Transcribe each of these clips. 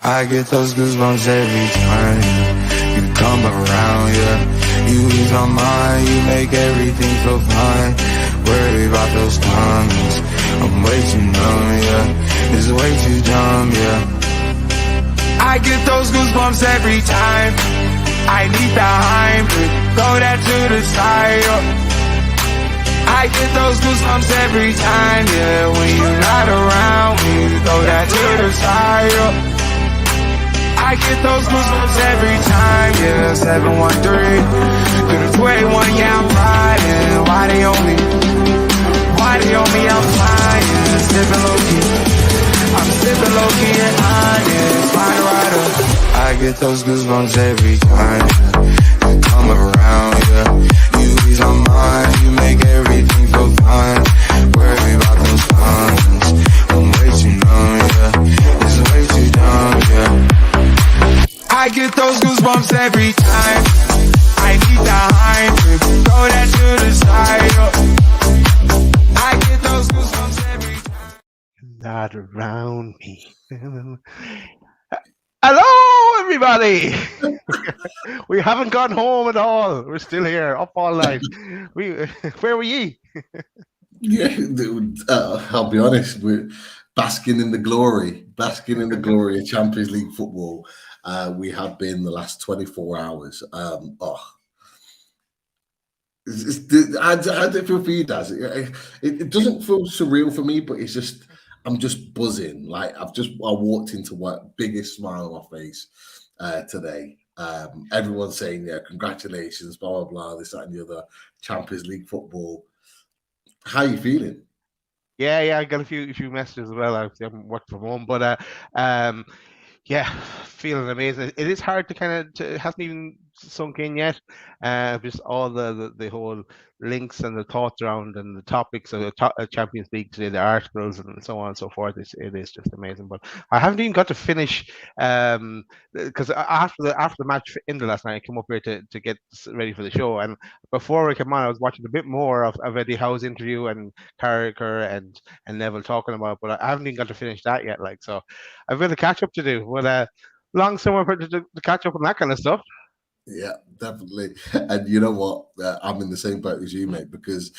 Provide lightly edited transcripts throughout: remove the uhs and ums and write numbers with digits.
I get those goosebumps every time you come around, yeah. You ease my mind, you make everything feel fine. Worry about those times, I'm way too numb, yeah. It's way too dumb, yeah. I get those goosebumps every time I need the Heimlich, throw that to the side, yeah. I get those goosebumps every time, yeah. When you're not around, when you throw that to the side, yeah. I get those goosebumps every time, yeah. 713 to the 281, yeah, I'm riding. Why they on me? Why they on me? I'm flying, sipping low key. I'm sipping low key and honest, flying rider. I get those goosebumps every time you come around, yeah. You ease my mind, you make everything feel fine. Worry about those times, I'm way too numb, yeah. It's way too dumb, yeah. I get those goosebumps every time I need the Heimlich, throw that to the side, oh. I get those goosebumps every time. Not around me. Hello, everybody. We haven't gone home at all. We're still here, up all night. Where were ye? Yeah, I'll be honest. We're basking in the glory of Champions League football. We have been the last 24 hours. How does it feel for you, Daz? It doesn't feel surreal for me, but it's just I'm just buzzing. Like I walked into work, biggest smile on my face today. Everyone's saying, yeah, congratulations, blah, blah, blah, this, that, and the other, Champions League football. How are you feeling? Yeah, I got a few messages as well. I haven't worked from home, but yeah, feeling amazing. It is hard to it hasn't even sunk in yet. Just all the whole links and the thoughts around and the topics of the Champions League today, the articles and so on and so forth. It is just amazing. But I haven't even got to finish because after the match ended last night, I came up here to get ready for the show. And before I came on, I was watching a bit more of Eddie Howe's interview and Carragher and Neville talking about it, but I haven't even got to finish that yet. Like, so I've got a catch up to do. But long summer to catch up on that kind of stuff. Yeah, definitely. And you know what? I'm in the same boat as you, mate. Because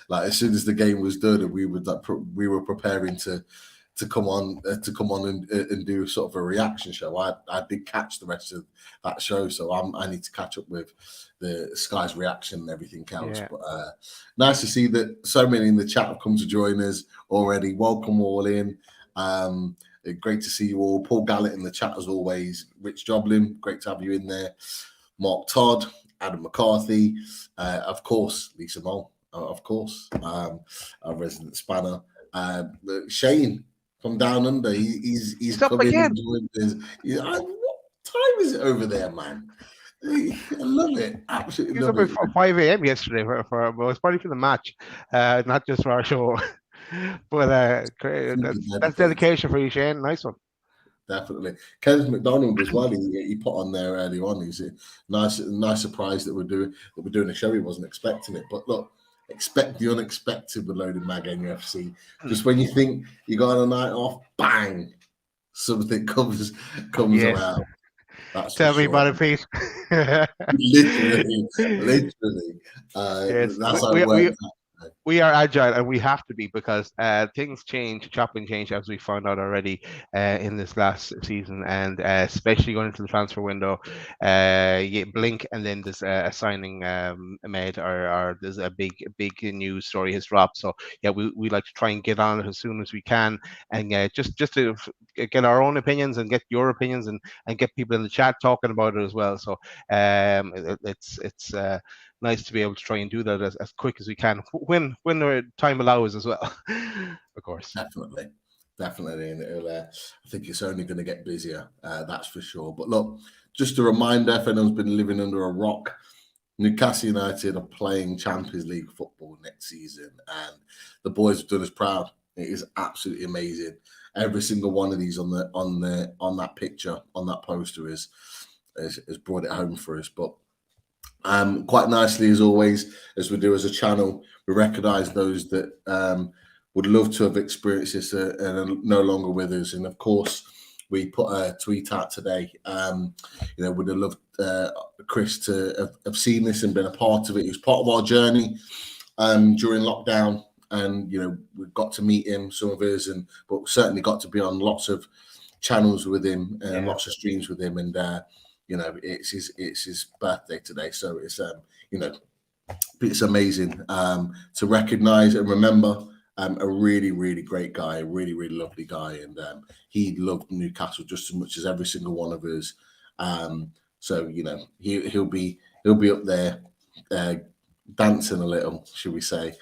like as soon as the game was done, and we were preparing to come on and do sort of a reaction show. I did catch the rest of that show, so I need to catch up with the Sky's reaction and everything else. Yeah. But nice to see that so many in the chat have come to join us already. Welcome all in. Great to see you all. Paul Gallett in the chat as always. Rich Joblin, great to have you in there. Mark Todd, Adam McCarthy, of course, Lisa Mole, of course, our resident spanner. Shane from Down Under, he's coming and joined us. What time is it over there, man? I love it. Absolutely love it. It was 5 a.m. yesterday for well, it's probably for the match, not just for our show. But that's dedication for you, Shane. Nice one. Definitely. Kenneth McDonald as well. He put on there early on. He's a nice surprise that we're doing a show. He wasn't expecting it. But look, expect the unexpected with Loaded Mag NUFC. Just when you think you got a night off, bang, something comes around. Tell me about it, Pete. literally. Yes. That's how it works. We are agile, and we have to be, because things change, chopping change, as we found out already in this last season, and especially going into the transfer window. Blink, and then there's a signing made, or there's a big news story has dropped. So yeah, we like to try and get on it as soon as we can, and just to get our own opinions and get your opinions, and get people in the chat talking about it as well. So it's nice to be able to try and do that as quick as we can when the time allows as well. Of course, definitely, and I think it's only going to get busier. That's for sure. But look, just a reminder: if anyone's been living under a rock, Newcastle United are playing Champions League football next season, and the boys have done us proud. It is absolutely amazing. Every single one of these on that picture, on that poster has brought it home for us. But quite nicely, as always, as we do as a channel, we recognise those that would love to have experienced this and are no longer with us. And of course, we put a tweet out today. Would have loved Chris to have seen this and been a part of it. He was part of our journey during lockdown, and we got to meet him, some of us, but certainly got to be on lots of channels with him and lots of streams with him. And it's his birthday today, so it's it's amazing to recognize and remember a really, really great guy, a really, really lovely guy, and he loved Newcastle just as much as every single one of us. So he'll be up there dancing a little, should we say,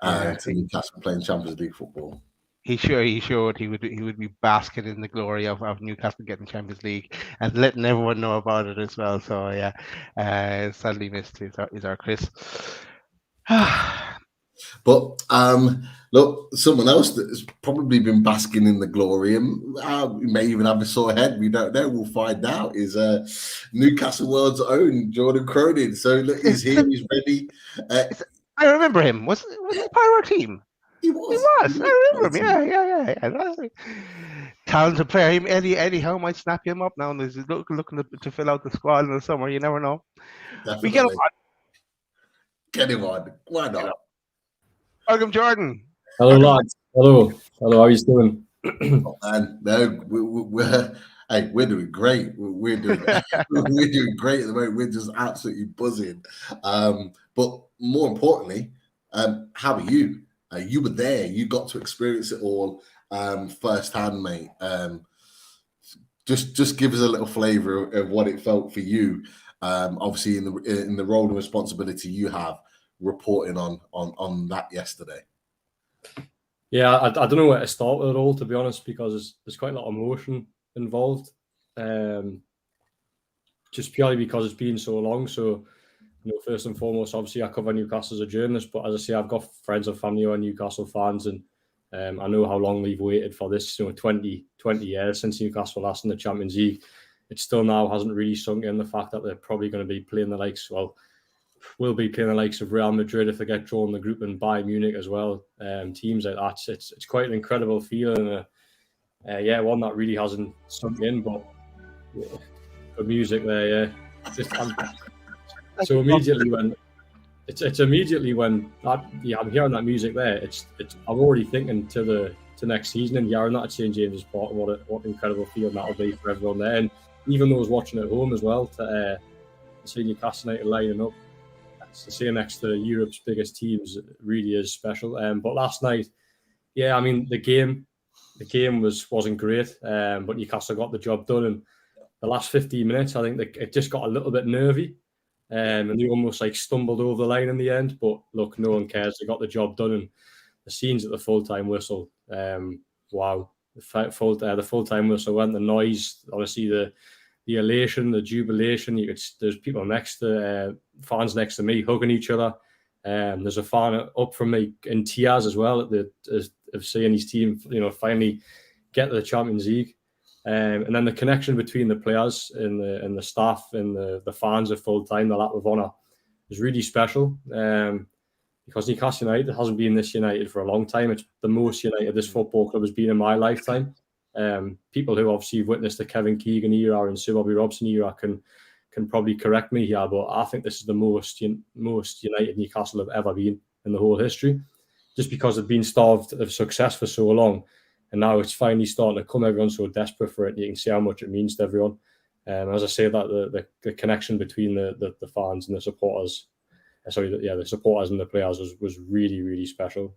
to Newcastle playing Champions League football. He showed he would be basking in the glory of Newcastle getting Champions League and letting everyone know about it as well. So sadly missed is our Chris. But look, someone else that has probably been basking in the glory, and may even have a sore head, we don't know, we'll find out, is Newcastle World's own Jordan Cronin. So look, he's here, he's ready. I remember him. Was he part of our team? He was. I remember him. Yeah. Talented player. Eddie Howe might snap him up now, and he's looking to fill out the squad in the summer. You never know. Definitely. We get him on. Get him on. Why not? Welcome, Jordan. Hello, lads. Hello. How are you doing? Oh, man, no, we're doing great. We're doing great at the moment. We're just absolutely buzzing. But more importantly, how are you? You were there. You got to experience it all firsthand, mate. Just give us a little flavour of what it felt for you. Obviously, in the role and responsibility you have, reporting on that yesterday. Yeah, I don't know where to start with it all, to be honest, because there's quite a lot of emotion involved. Just purely because it's been so long. So, first and foremost, obviously, I cover Newcastle as a journalist, but as I say, I've got friends and family who are Newcastle fans, and I know how long we've waited for this. 20 years since Newcastle last in the Champions League. It still now hasn't really sunk in the fact that they're probably going to be playing will be playing the likes of Real Madrid if they get drawn in the group, and Bayern Munich as well. Teams like that. It's quite an incredible feeling. One that really hasn't sunk in, but the music there, so immediately when I'm hearing that music there, I'm already thinking to next season and hearing that at St James's Park, and what an incredible feeling that'll be for everyone there, and even those watching at home as well, to see Newcastle United lining up to see next to Europe's biggest teams really is special. But last night, the game wasn't great, but Newcastle got the job done. And the last 15 minutes, I think it just got a little bit nervy, and they almost stumbled over the line in the end. But look, no one cares. They got the job done, and the scenes at the full-time whistle, wow! The full-time whistle went, the noise, honestly, the elation, the jubilation. There's people fans next to me hugging each other. There's a fan up from me in tears as well of seeing his team, finally get to the Champions League. And then the connection between the players and the staff and the fans of full time, the lap of honour, is really special. Because Newcastle United hasn't been this united for a long time. It's the most united this football club has been in my lifetime. People who obviously have witnessed the Kevin Keegan era and Sir Bobby Robson era can probably correct me here, but I think this is the most united Newcastle have ever been in the whole history, just because they've been starved of success for so long, and now it's finally starting to come. Everyone's so desperate for it, and you can see how much it means to everyone. As I say, that the connection between the fans and the supporters, the supporters and the players was really, really special.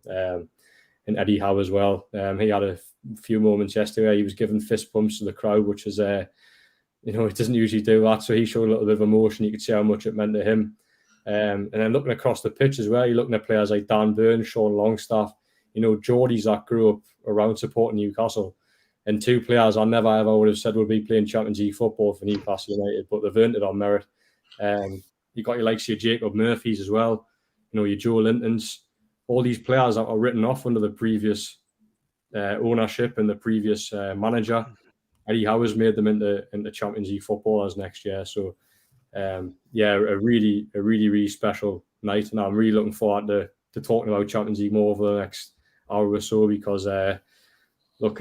And Eddie Howe as well. He had a few moments yesterday. He was giving fist bumps to the crowd, which is, he doesn't usually do that. So he showed a little bit of emotion. You could see how much it meant to him. And then looking across the pitch as well, you're looking at players like Dan Burns, Sean Longstaff, Geordies that grew up around supporting Newcastle. And two players I never ever would have said would be playing Champions League football for Newcastle United, but they've earned it on merit. You got your likes of your Jacob Murphys as well, your Joe Lintons. All these players that were written off under the previous ownership and the previous manager. Eddie Howe has made them into Champions League footballers next year. So, a really, really special night. And I'm really looking forward to talking about Champions League more over the next hour or so, because, look,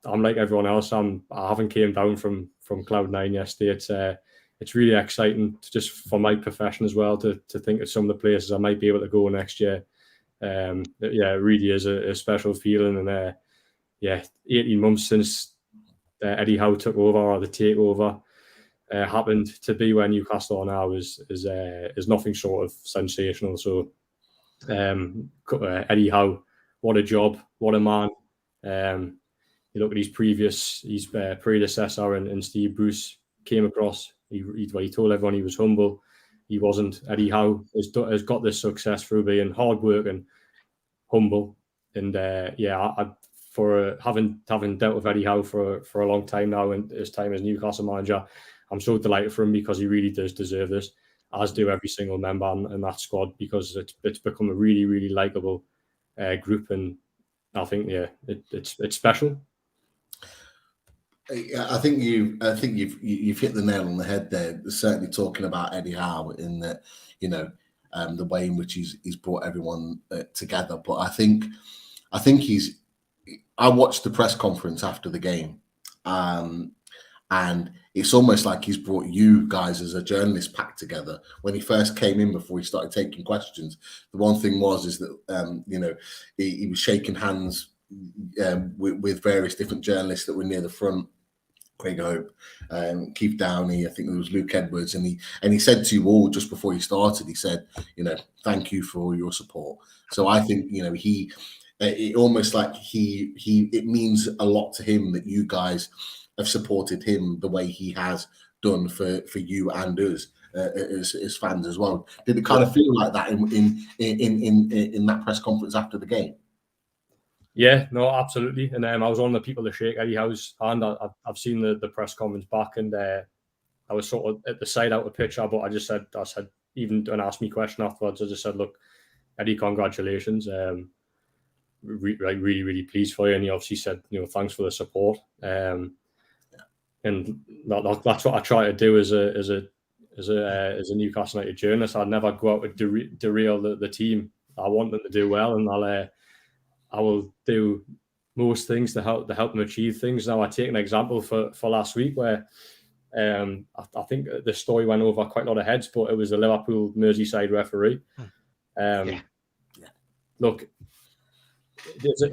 I'm like everyone else. I haven't came down from cloud nine yesterday. It's really exciting just for my profession as well to think of some of the places I might be able to go next year. It really is a special feeling, and 18 months since Eddie Howe took over, or the takeover happened, to be where Newcastle are now is nothing short of sensational. So Eddie Howe, what a job, what a man. You look at his predecessor and Steve Bruce came across. He told everyone he was humble. He wasn't. Eddie Howe has got this success through being hard working, humble, and for having dealt with Eddie Howe for a long time now, and his time as Newcastle manager, I'm so delighted for him, because he really does deserve this, as do every single member in that squad, because it's become a really, really likable group, and I think it's special. I think you've hit the nail on the head there. Certainly talking about Eddie Howe in that, the way in which he's brought everyone together. But I think I watched the press conference after the game, and it's almost like he's brought you guys as a journalist pack together. When he first came in, before he started taking questions, the one thing is that he was shaking hands with various different journalists that were near the front. Craig Hope, Keith Downey, I think there was Luke Edwards, and he said to you all just before he started, he said, thank you for your support. So I think it almost like it means a lot to him that you guys have supported him the way he has done for you and us as fans as well. Did it kind of feel like that in that press conference after the game? Yeah, no, absolutely. And I was one of the people to shake Eddie Howe's hand. I've seen the press conference back, and I was sort of at the side out of picture, but I said, even don't ask me a question afterwards, I just said, look, Eddie, congratulations. Really, really pleased for you. And he obviously said, thanks for the support. And that's what I try to do as a Newcastle United journalist. I'd never go out and derail the team. I want them to do well, and I will do most things to help them achieve things. Now, I take an example for last week where I think the story went over quite a lot of heads, but it was the Liverpool Merseyside referee. Look,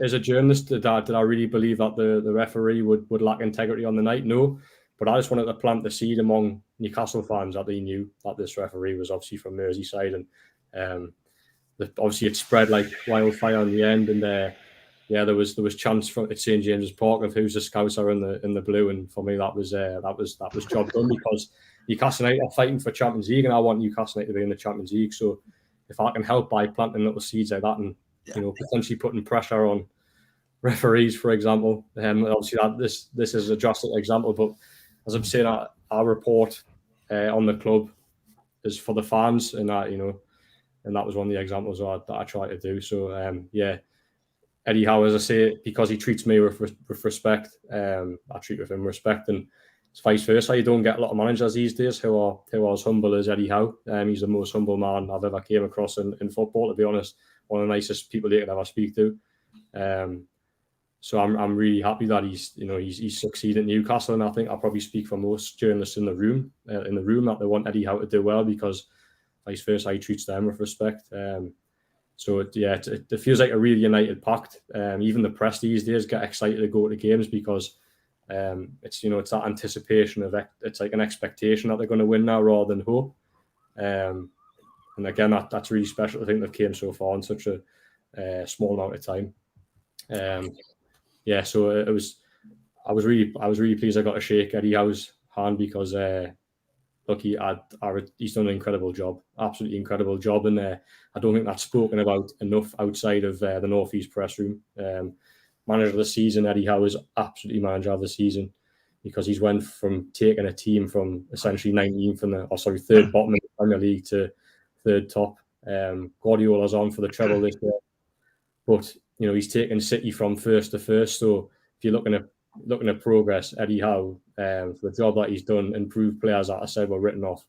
as a journalist, did I really believe that the referee would lack integrity on the night? No, but I just wanted to plant the seed among Newcastle fans that they knew that this referee was obviously from Merseyside, and obviously it spread like wildfire in the end, and there was chance from at St James's Park of who's the Scouser in the blue, and for me that was job done, because Newcastle United are fighting for Champions League, and I want Newcastle United to be in the Champions League. So if I can help by planting little seeds like that, and potentially putting pressure on referees, for example, obviously this is a drastic example, but as I'm saying, our report on the club is for the fans, and and that was one of the examples that I try to do. So, Eddie Howe, as I say, because he treats me with respect, I treat with him respect, and it's vice versa. You don't get a lot of managers these days who are as humble as Eddie Howe. He's the most humble man I've ever came across in football, to be honest. One of the nicest people you could ever speak to. So I'm really happy that he's succeeded at Newcastle, and I think I'll probably speak for most journalists in the room that they want Eddie Howe to do well, because vice versa, he treats them with respect. So it feels like a really united pack. Even the press these days get excited to go to games, because it's that anticipation of it's like an expectation that they're going to win now rather than hope. And again, that's really special. I think they've came so far in such a small amount of time. So it was. I was really pleased I got to shake Eddie Howe's hand, because look, he's done an incredible job, absolutely incredible job, and I don't think that's spoken about enough outside of the North East press room. Manager of the season, Eddie Howe is absolutely manager of the season, because he's went from taking a team from essentially 19th third bottom in the Premier League to third top. Guardiola's on for the treble this year, but he's taken City from first to first. So if you're looking at progress, Eddie Howe, for the job that he's done, improved players that I said were written off,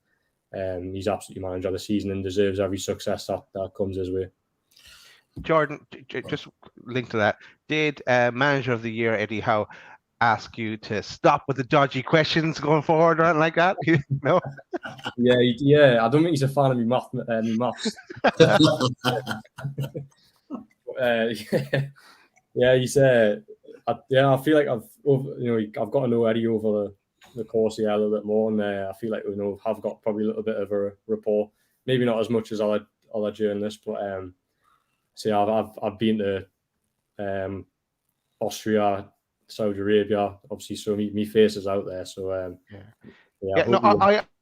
he's absolutely manager of the season and deserves every success that comes his way. Jordan, just linked to that. Did Manager of the Year Eddie Howe ask you to stop with the dodgy questions going forward or anything like that? No. Yeah. I don't think he's a fan of me maths. Yeah, he's. I feel like I've got to know Eddie over the course of the year a little bit more, and I feel like have got probably a little bit of a rapport. Maybe not as much as other journalists, but I've been to Austria, Saudi Arabia, obviously, so me face is out there. So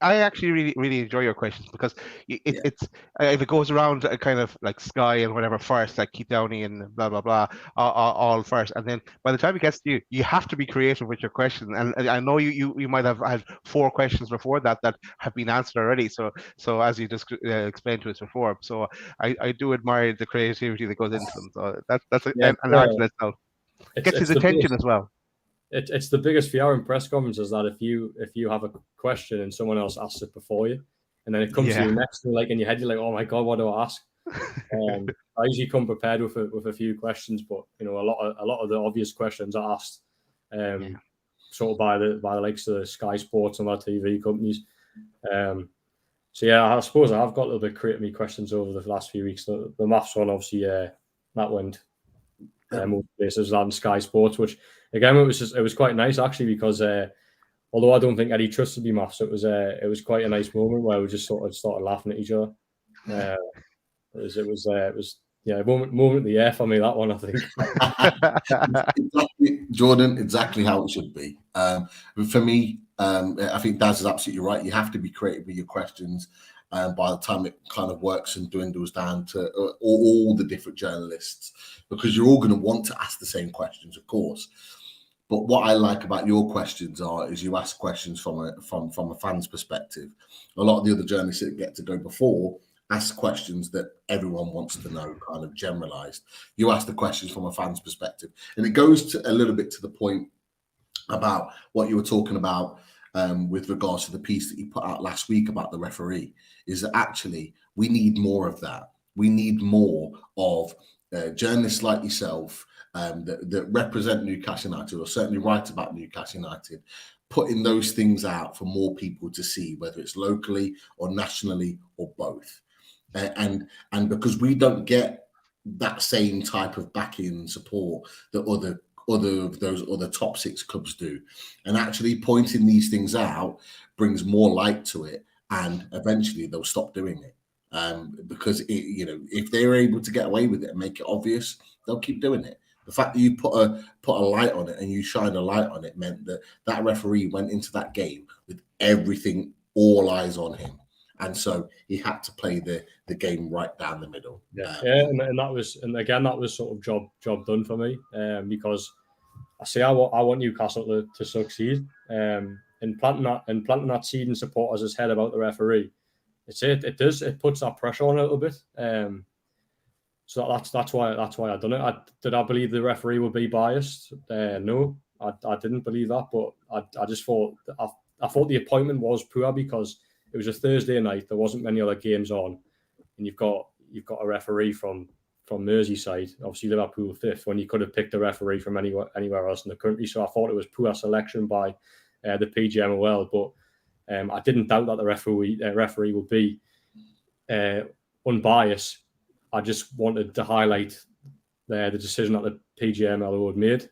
I actually really enjoy your questions because it's if it goes around kind of like Sky and whatever first, like Keith Downey and blah blah blah, all first, and then by the time it gets to you, you have to be creative with your question. And I know you might have had 4 questions before that have been answered already. So as you just explained to us before, so I do admire the creativity that goes into them. So that's an art in itself. Gets his attention as well. It's the biggest fear in press conferences that if you have a question and someone else asks it before you, and then it comes to you next, and like in your head you're like, oh my god, what do I ask? I usually come prepared with a few questions, but a lot of the obvious questions are asked, sort of by the likes of the Sky Sports and other TV companies. So I suppose I have got a little bit creative questions over the last few weeks. The maths one, obviously, that went most places on Sky Sports, which again it was quite nice actually, because although I don't think Eddie trusted me maths, it was quite a nice moment where we just sort of started laughing at each other. It was moment of the year for me, that one, I think. Exactly, Jordan, exactly how it should be. For me, I think Daz is absolutely right. You have to be creative with your questions. By the time it kind of works and dwindles down to all the different journalists, because you're all going to want to ask the same questions, of course. But what I like about your questions is you ask questions from a fan's perspective. A lot of the other journalists that get to go before ask questions that everyone wants to know, kind of generalized. You ask the questions from a fan's perspective, and it goes a little bit to the point about what you were talking about with regards to the piece that you put out last week about the referee, is that actually we need more of that. We need more of journalists like yourself that represent Newcastle United, or certainly write about Newcastle United, putting those things out for more people to see, whether it's locally or nationally or both. And because we don't get that same type of backing and support that other of those other top 6 clubs do, and actually pointing these things out brings more light to it, and eventually they'll stop doing it, because if they're able to get away with it and make it obvious, they'll keep doing it. The fact that you put a light on it and you shine a light on it meant that referee went into that game with everything, all eyes on him, and so he had to play the game right down the middle. And that was sort of job done for me, because I want Newcastle to succeed, and planting that seed in supporters' head about the referee. It puts that pressure on a little bit. So that's why I done it. Did I believe the referee would be biased? No, I didn't believe that, but I just thought I thought the appointment was poor because it was a Thursday night. There wasn't many other games on, and you've got a referee from Merseyside, obviously Liverpool 5th, when you could have picked a referee from anywhere else in the country. So I thought it was poor selection by the PGMOL, but I didn't doubt that the referee would be unbiased. I just wanted to highlight the decision that the PGMOL had made,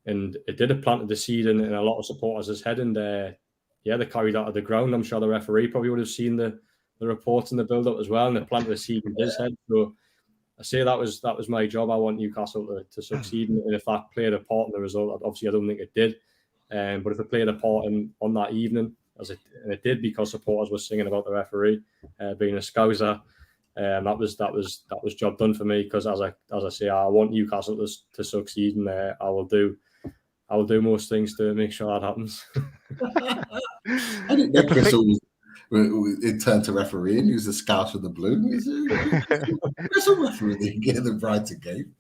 and it did have planted the seed in a lot of supporters' head, and they carried that to the ground. I'm sure the referee probably would have seen the reports in the build-up as well, and it planted the seed in his head. So I say that was my job. I want Newcastle to succeed, and if that played a part in the result, obviously I don't think it did. But if it played a part on that evening, and it did, because supporters were singing about the referee being a Scouser, that was job done for me. Because as I say, I want Newcastle to succeed, and I will do most things to make sure that happens. I didn't know Crystal it turned to referee and he was the scout of the blue. There's a referee getting the Brighton game.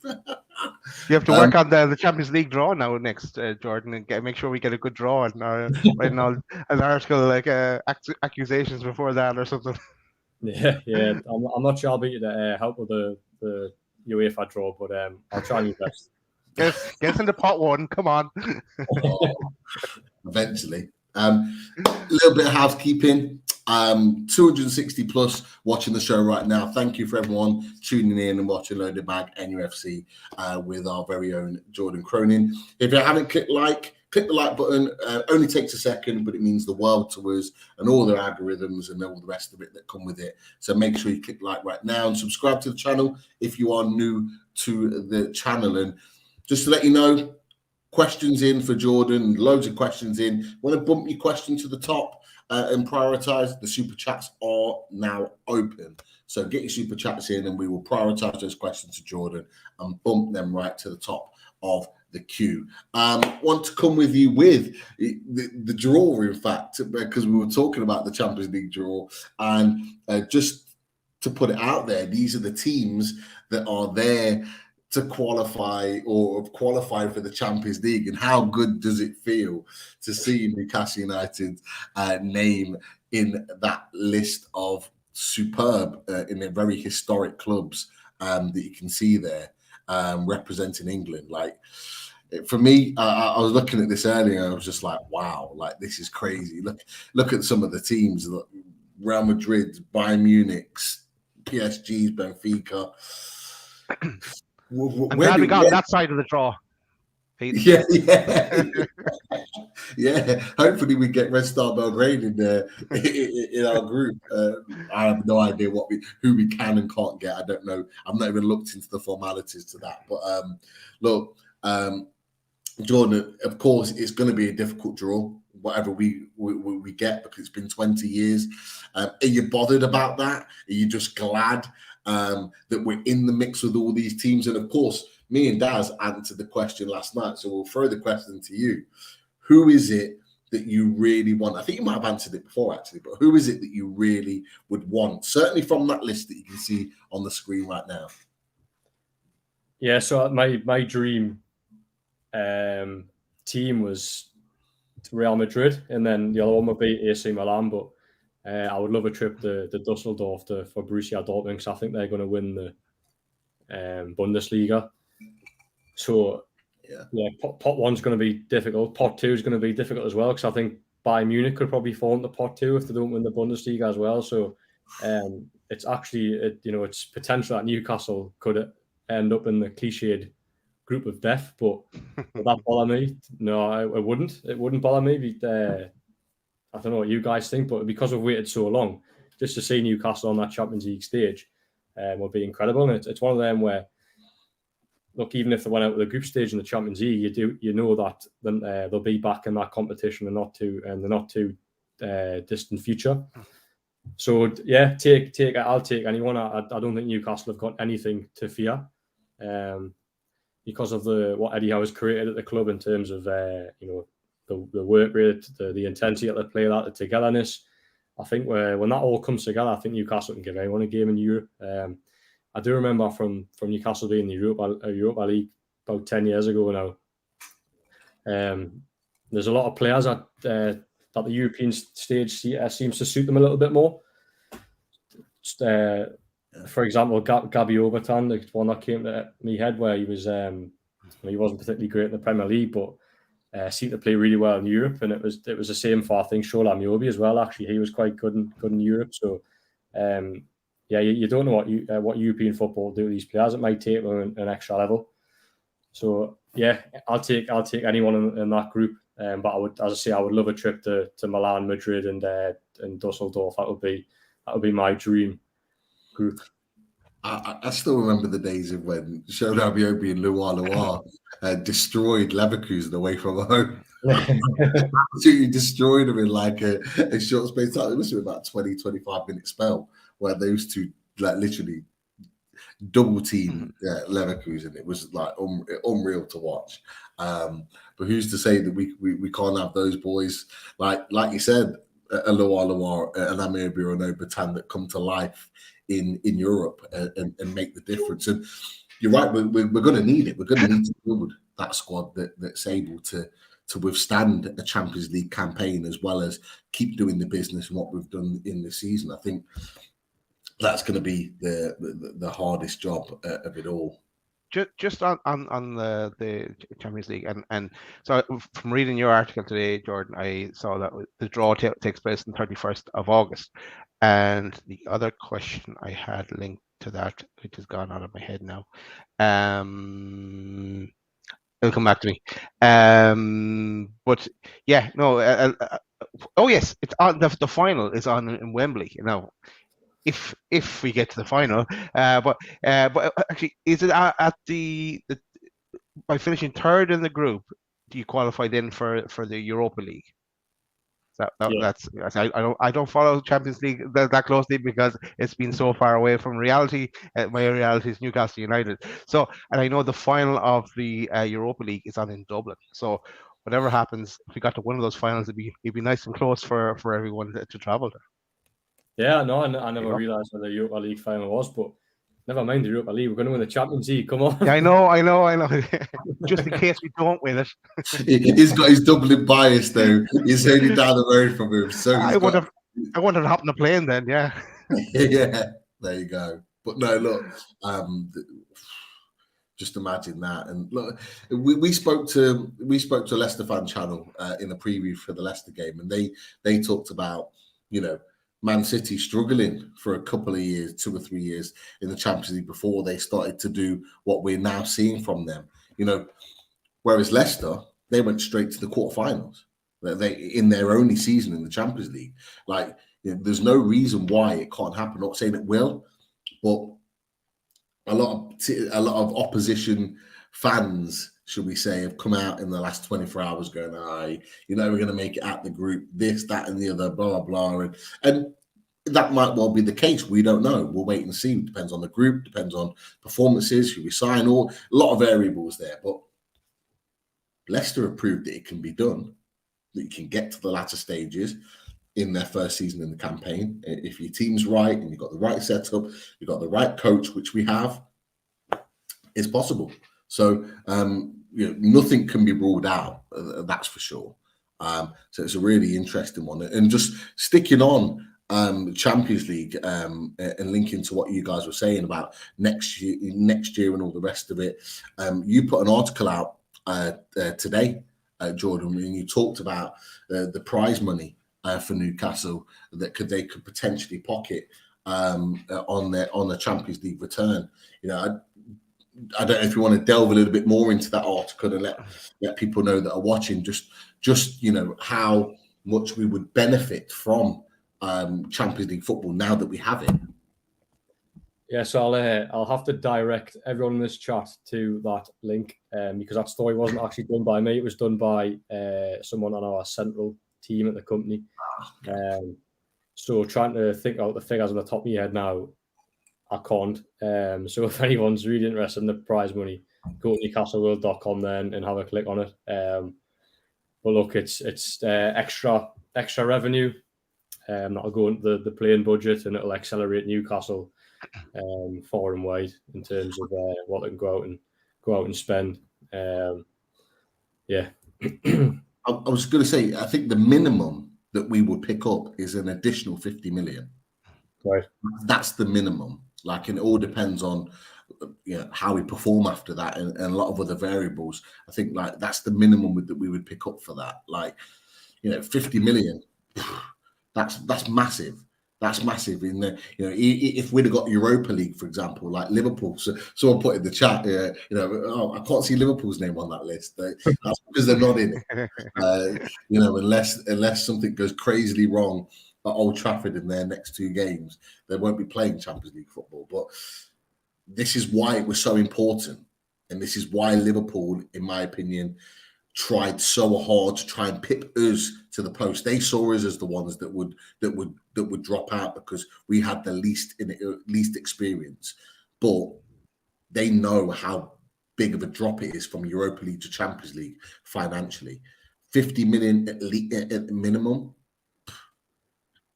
You have to work on the Champions League draw now next, Jordan, and make sure we get a good draw, and writing an article like accusations before that or something. Yeah. I'm not sure I'll be able to help with the the UEFA draw, but I'll try my best. Get us into pot one. Come on. Eventually. A little bit of housekeeping. 260 plus watching the show right now. Thank you for everyone tuning in and watching Loaded Bag NUFC with our very own Jordan Cronin. If you haven't click the like button. Only takes a second, but it means the world to us and all the algorithms and all the rest of it that come with it. So make sure you click like right now and subscribe to the channel if you are new to the channel. And just to let you know, questions in for Jordan, loads of questions in. Want to bump your question to the top and prioritize? The super chats are now open. So get your super chats in and we will prioritize those questions to Jordan and bump them right to the top of the queue. Want to come with you with the draw, in fact, because we were talking about the Champions League draw. And just to put it out there, these are the teams that are there to qualify or have qualified for the Champions League. And how good does it feel to see Newcastle United's name in that list of superb, in their very historic clubs that you can see there representing England? Like, for me, I was looking at this earlier and I was just like, wow, like this is crazy. Look at some of the teams: Real Madrid, Bayern Munich, PSG's, Benfica. I'm glad we got on that side of the draw. Yeah. Yeah. Hopefully we get Red Star Belgrade in there in our group. I have no idea who we can and can't get. I don't know. I've not even looked into the formalities to that. But look, Jordan, of course, it's going to be a difficult draw, whatever we get, because it's been 20 years. Are you bothered about that? Are you just glad that we're in the mix with all these teams? And of course, me and Daz answered the question last night, so we'll throw the question to you. Who is it that you really want? I think you might have answered it before, actually, but who is it that you really would want? Certainly from that list that you can see on the screen right now. Yeah, so my dream team was Real Madrid, and then the other one would be AC Milan, but I would love a trip to Dusseldorf for Borussia Dortmund, because I think they're going to win the Bundesliga. So yeah, pot one's going to be difficult. Pot two is going to be difficult as well, because I think Bayern Munich could probably fall into pot two if they don't win the Bundesliga as well. So it's actually it's potential that Newcastle could end up in the cliched group of death, but would that bother me? No, it wouldn't. It wouldn't bother me. I don't know what you guys think, but because we've waited so long, just to see Newcastle on that Champions League stage would be incredible. And it's one of them where, look, even if they went out of the group stage in the Champions League, you know that then they'll be back in that competition in the not too distant future. So yeah, I'll take anyone. I don't think Newcastle have got anything to fear, because of what Eddie Howe has created at the club in terms of the work rate, the intensity that they play, that the togetherness. I think when that all comes together, I think Newcastle can give anyone a game in Europe. I do remember from Newcastle being in the Europa League about 10 years ago now. There's a lot of players that the European stage seems to suit them a little bit more. For example, Gabby Overton, the one that came to my head, where he wasn't particularly great in the Premier League, but seemed to play really well in Europe. And it was the same for, I think, Shola Miobi as well. Actually, he was quite good in Europe. So you don't know what European football will do with these players. It might take them an extra level. So yeah, I'll take anyone in that group. But I would love a trip to Milan, Madrid, and Dusseldorf. That would be my dream group. I still remember the days of when Shola Miobi and Loire destroyed Leverkusen away from home. Absolutely destroyed them in like a short space of time. It must have been about 20-25 minute spell where those two literally double team Leverkusen. It was like unreal to watch. But who's to say that we can't have those boys like you said, a Loire, an Amir Birano Batan that come to life in Europe and make the difference. And you're right, we're going to need it. We're going to need to build that squad that's able to withstand a Champions League campaign, as well as keep doing the business and what we've done in the season. I think that's going to be the hardest job of it all. Just on the Champions League, and so from reading your article today, Jordan, I saw that the draw takes place on 31st of August, and the other question I had linked to that, which has gone out of my head now, it'll come back to me, but yeah, no, oh yes, it's on the final is on in Wembley, if we get to the final, but actually, is it at the by finishing third in the group, do you qualify then for the Europa League? That's I don't follow Champions League that closely because it's been so far away from reality. My reality is Newcastle United. So, and I know the final of the Europa League is on in Dublin. So, whatever happens, if we got to one of those finals, it'd be nice and close for everyone to travel there. Yeah, no, I never realised what the Europa League final was, but never mind the Europa League. We're going to win the Champions League. Come on. Yeah, I know. Just in case we don't win it. He's got his Dublin bias though. He's only down the road from him, so I wouldn't have hopped on a plane then. Yeah. Yeah, there you go. But no, look, just imagine that. And look, we spoke to Leicester Fan Channel in the preview for the Leicester game, and they talked about, Man City struggling for a couple of years, 2 or 3 years in the Champions League before they started to do what we're now seeing from them. Whereas Leicester, they went straight to the quarterfinals. They in their only season in the Champions League. There's no reason why it can't happen. I'm not saying it will, but a lot of opposition fans, should we say, have come out in the last 24 hours going, we're going to make it out the group, this, that, and the other, blah, blah. And that might well be the case. We don't know. We'll wait and see. It depends on the group, depends on performances, who we sign, a lot of variables there. But Leicester have proved that it can be done, that you can get to the latter stages in their first season in the campaign. If your team's right and you've got the right setup, you've got the right coach, which we have, it's possible. So, nothing can be ruled out, that's for sure. So it's a really interesting one. And just sticking on Champions League and linking to what you guys were saying about next year and all the rest of it, you put an article out today, Jordan, and you talked about the prize money for Newcastle that they could potentially pocket on the Champions League return. I don't know if you want to delve a little bit more into that article and let people know that are watching just how much we would benefit from Champions League football now that we have it. Yeah, so I'll have to direct everyone in this chat to that link because that story wasn't actually done by me. It was done by someone on our central team at the company. So trying to think out the figures on the top of your head now, I can't. So if anyone's really interested in the prize money, go to newcastleworld.com then and have a click on it. But look, it's extra revenue. That'll go into the playing budget and it'll accelerate Newcastle far and wide in terms of what they can go out and spend. Yeah. I was going to say, I think the minimum that we would pick up is an additional 50 million. Right. That's the minimum. And it all depends on how we perform after that and a lot of other variables. I think that's the minimum that we would pick up for that. 50 million, that's massive. That's massive. If we'd have got Europa League, for example, like Liverpool, so someone put in the chat, I can't see Liverpool's name on that list. That's because they're not in it. Unless something goes crazily wrong at Old Trafford in their next 2 games, they won't be playing Champions League football. But this is why it was so important, and this is why Liverpool, in my opinion, tried so hard to try and pip us to the post. They saw us as the ones that would drop out because we had the least experience. But they know how big of a drop it is from Europa League to Champions League financially. 50 million at the minimum.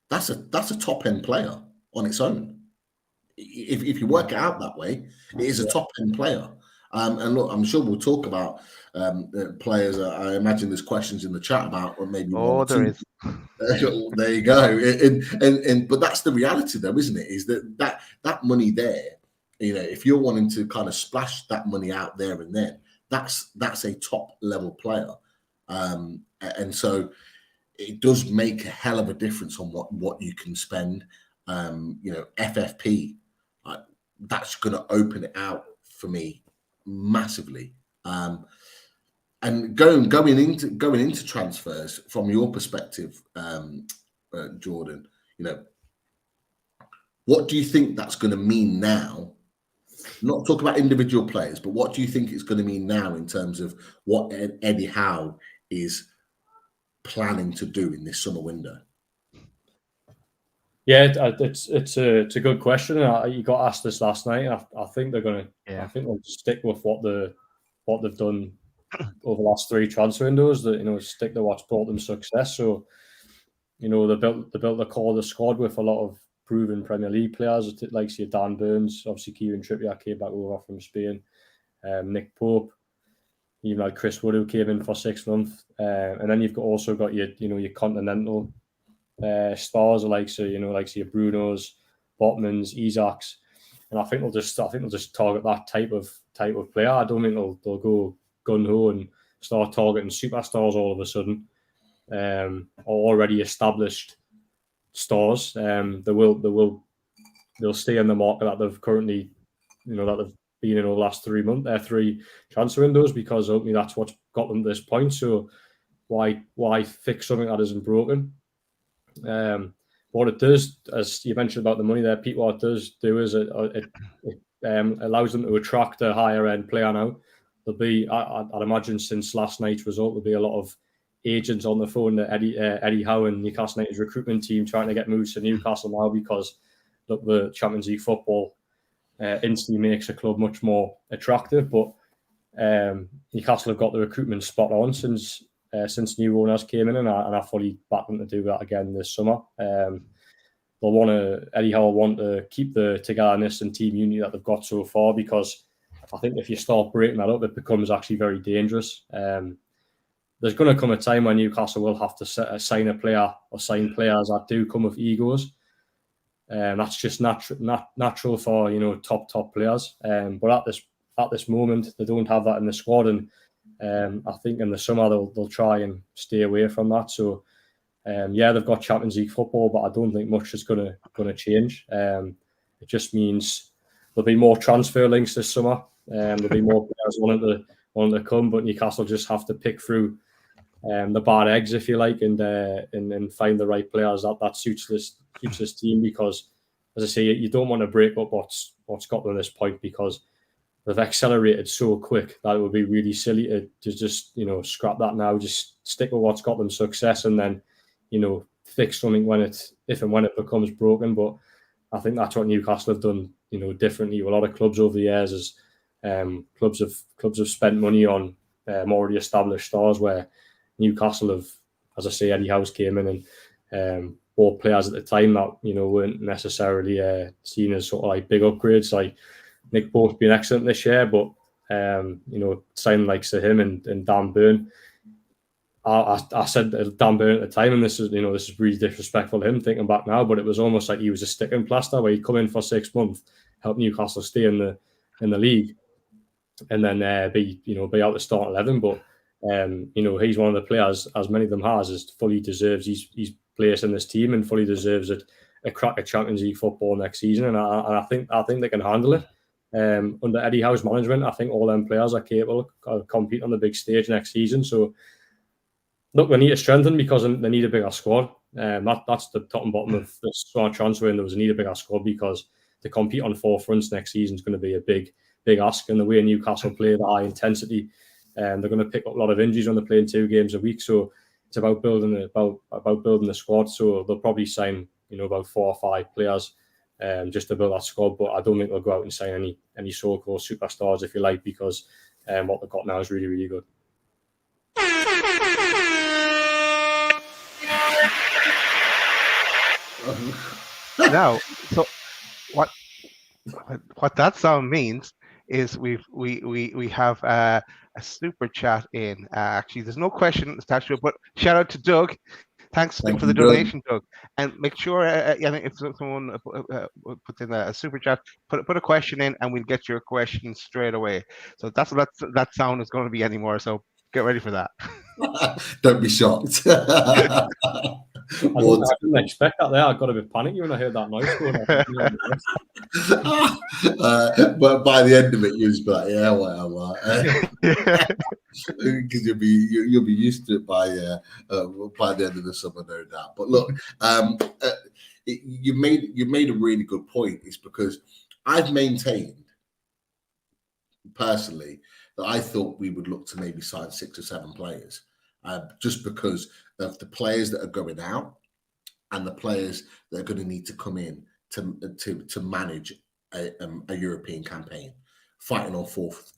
That's a top end player on its own. If you work it out that way, it is a top end player. And look, I'm sure we'll talk about players. I imagine there's questions in the chat about maybe one Oh, or there two. is. There you go. And but that's the reality, though, isn't it? Is that money there? If you're wanting to kind of splash that money out there and then, that's a top level player, and so it does make a hell of a difference on what you can spend. FFP, that's going to open it out for me massively. And going into transfers from your perspective, Jordan, what do you think that's going to mean now? Not talk about individual players, but what do you think it's going to mean now in terms of what Eddie Howe is planning to do in this summer window? Yeah, it's a good question. You got asked this last night. I think they're gonna. Yeah. I think they'll stick with what they've done over the last 3 transfer windows. That stick to what's brought them success. So they built the core of the squad with a lot of proven Premier League players, like your Dan Burns, obviously Kieran Trippier came back over from Spain, Nick Pope, even like Chris Wood who came in for 6 months, and then you've also got your continental stars like your Brunos, Botmans, Isaacs, and I think they'll just target that type of player. I don't think they'll go gun ho and start targeting superstars all of a sudden, or already established stars. They'll stay in the market that they've currently, that they've been in over the last 3 transfer windows, because ultimately that's what's got them to this point. So why fix something that isn't broken? What it does, as you mentioned about the money there, Pete, what it does do is it allows them to attract a higher end player now. There'll be, I'd imagine, since last night's result, there'll be a lot of agents on the phone to Eddie Howe and Newcastle United's recruitment team trying to get moves to Newcastle now, because look, the Champions League football instantly makes a club much more attractive. But Newcastle have got the recruitment spot on since new owners came in, and I fully back them to do that again this summer. Eddie Howe will want to keep the togetherness and team unity that they've got so far, because I think if you start breaking that up, it becomes actually very dangerous. There's going to come a time when Newcastle will have to sign a player or sign players that do come with egos. That's just natural for top players. But at this moment, they don't have that in the squad, and I think in the summer they'll try and stay away from that. So they've got Champions League football, but I don't think much is going to change. It just means there'll be more transfer links this summer. There'll be more players wanting to come, but Newcastle just have to pick through the bad eggs, if you like, and find the right players that suits this team. Because, as I say, you don't want to break up what's got them to this point, because they've accelerated so quick that it would be really silly to just scrap that now. Just stick with what's got them success, and then fix something if and when it becomes broken. But I think that's what Newcastle have done differently. A lot of clubs over the years, as clubs have spent money on already established stars, where Newcastle have, as I say, Eddie Howe came in and bought players at the time that weren't necessarily seen as sort of like big upgrades. Like Nick Pope's been excellent this year, but signing likes to him and Dan Burn. I said Dan Burn at the time, and this is really disrespectful to him thinking back now, but it was almost like he was a sticking plaster, where he'd come in for 6 months, help Newcastle stay in the league, and then be out the start 11. But he's one of the players, as many of them has fully deserves his place in this team, and fully deserves a crack at Champions League football next season. And I think they can handle it. Under Eddie Howe's management, I think all them players are capable of competing on the big stage next season. So look, they need to strengthen, because they need a bigger squad. That's the top and bottom of the squad transfer window. They need a bigger squad, because to compete on 4 fronts next season is going to be a big ask. And the way Newcastle play, the high intensity, they're going to pick up a lot of injuries when they're playing 2 games a week. So it's about building the squad. So they'll probably sign about 4 or 5 players just to build that squad. But I don't think they'll go out and sign any so-called superstars, if you like, because what they've got now is really, really good. Now, so what that sound means is we have a super chat in. Actually, there's no question attached to it, but shout out to Doug. Thanks Thank for you, the Doug. donation, Doug. And make sure, if someone puts in a super chat, put a question in, and we'll get your question straight away. So that's what that sound is going to be anymore. So get ready for that. Don't be shocked. I didn't expect that there. I got a bit panicky when I heard that noise going on. But by the end of it, you'll just be like, yeah, whatever. Because you'll be used to it by the end of the summer, no doubt. But look, you made a really good point. It's because I've maintained personally that I thought we would look to maybe sign 6 or 7 players, just because of the players that are going out and the players that are going to need to come in to manage a European campaign, fighting on fourth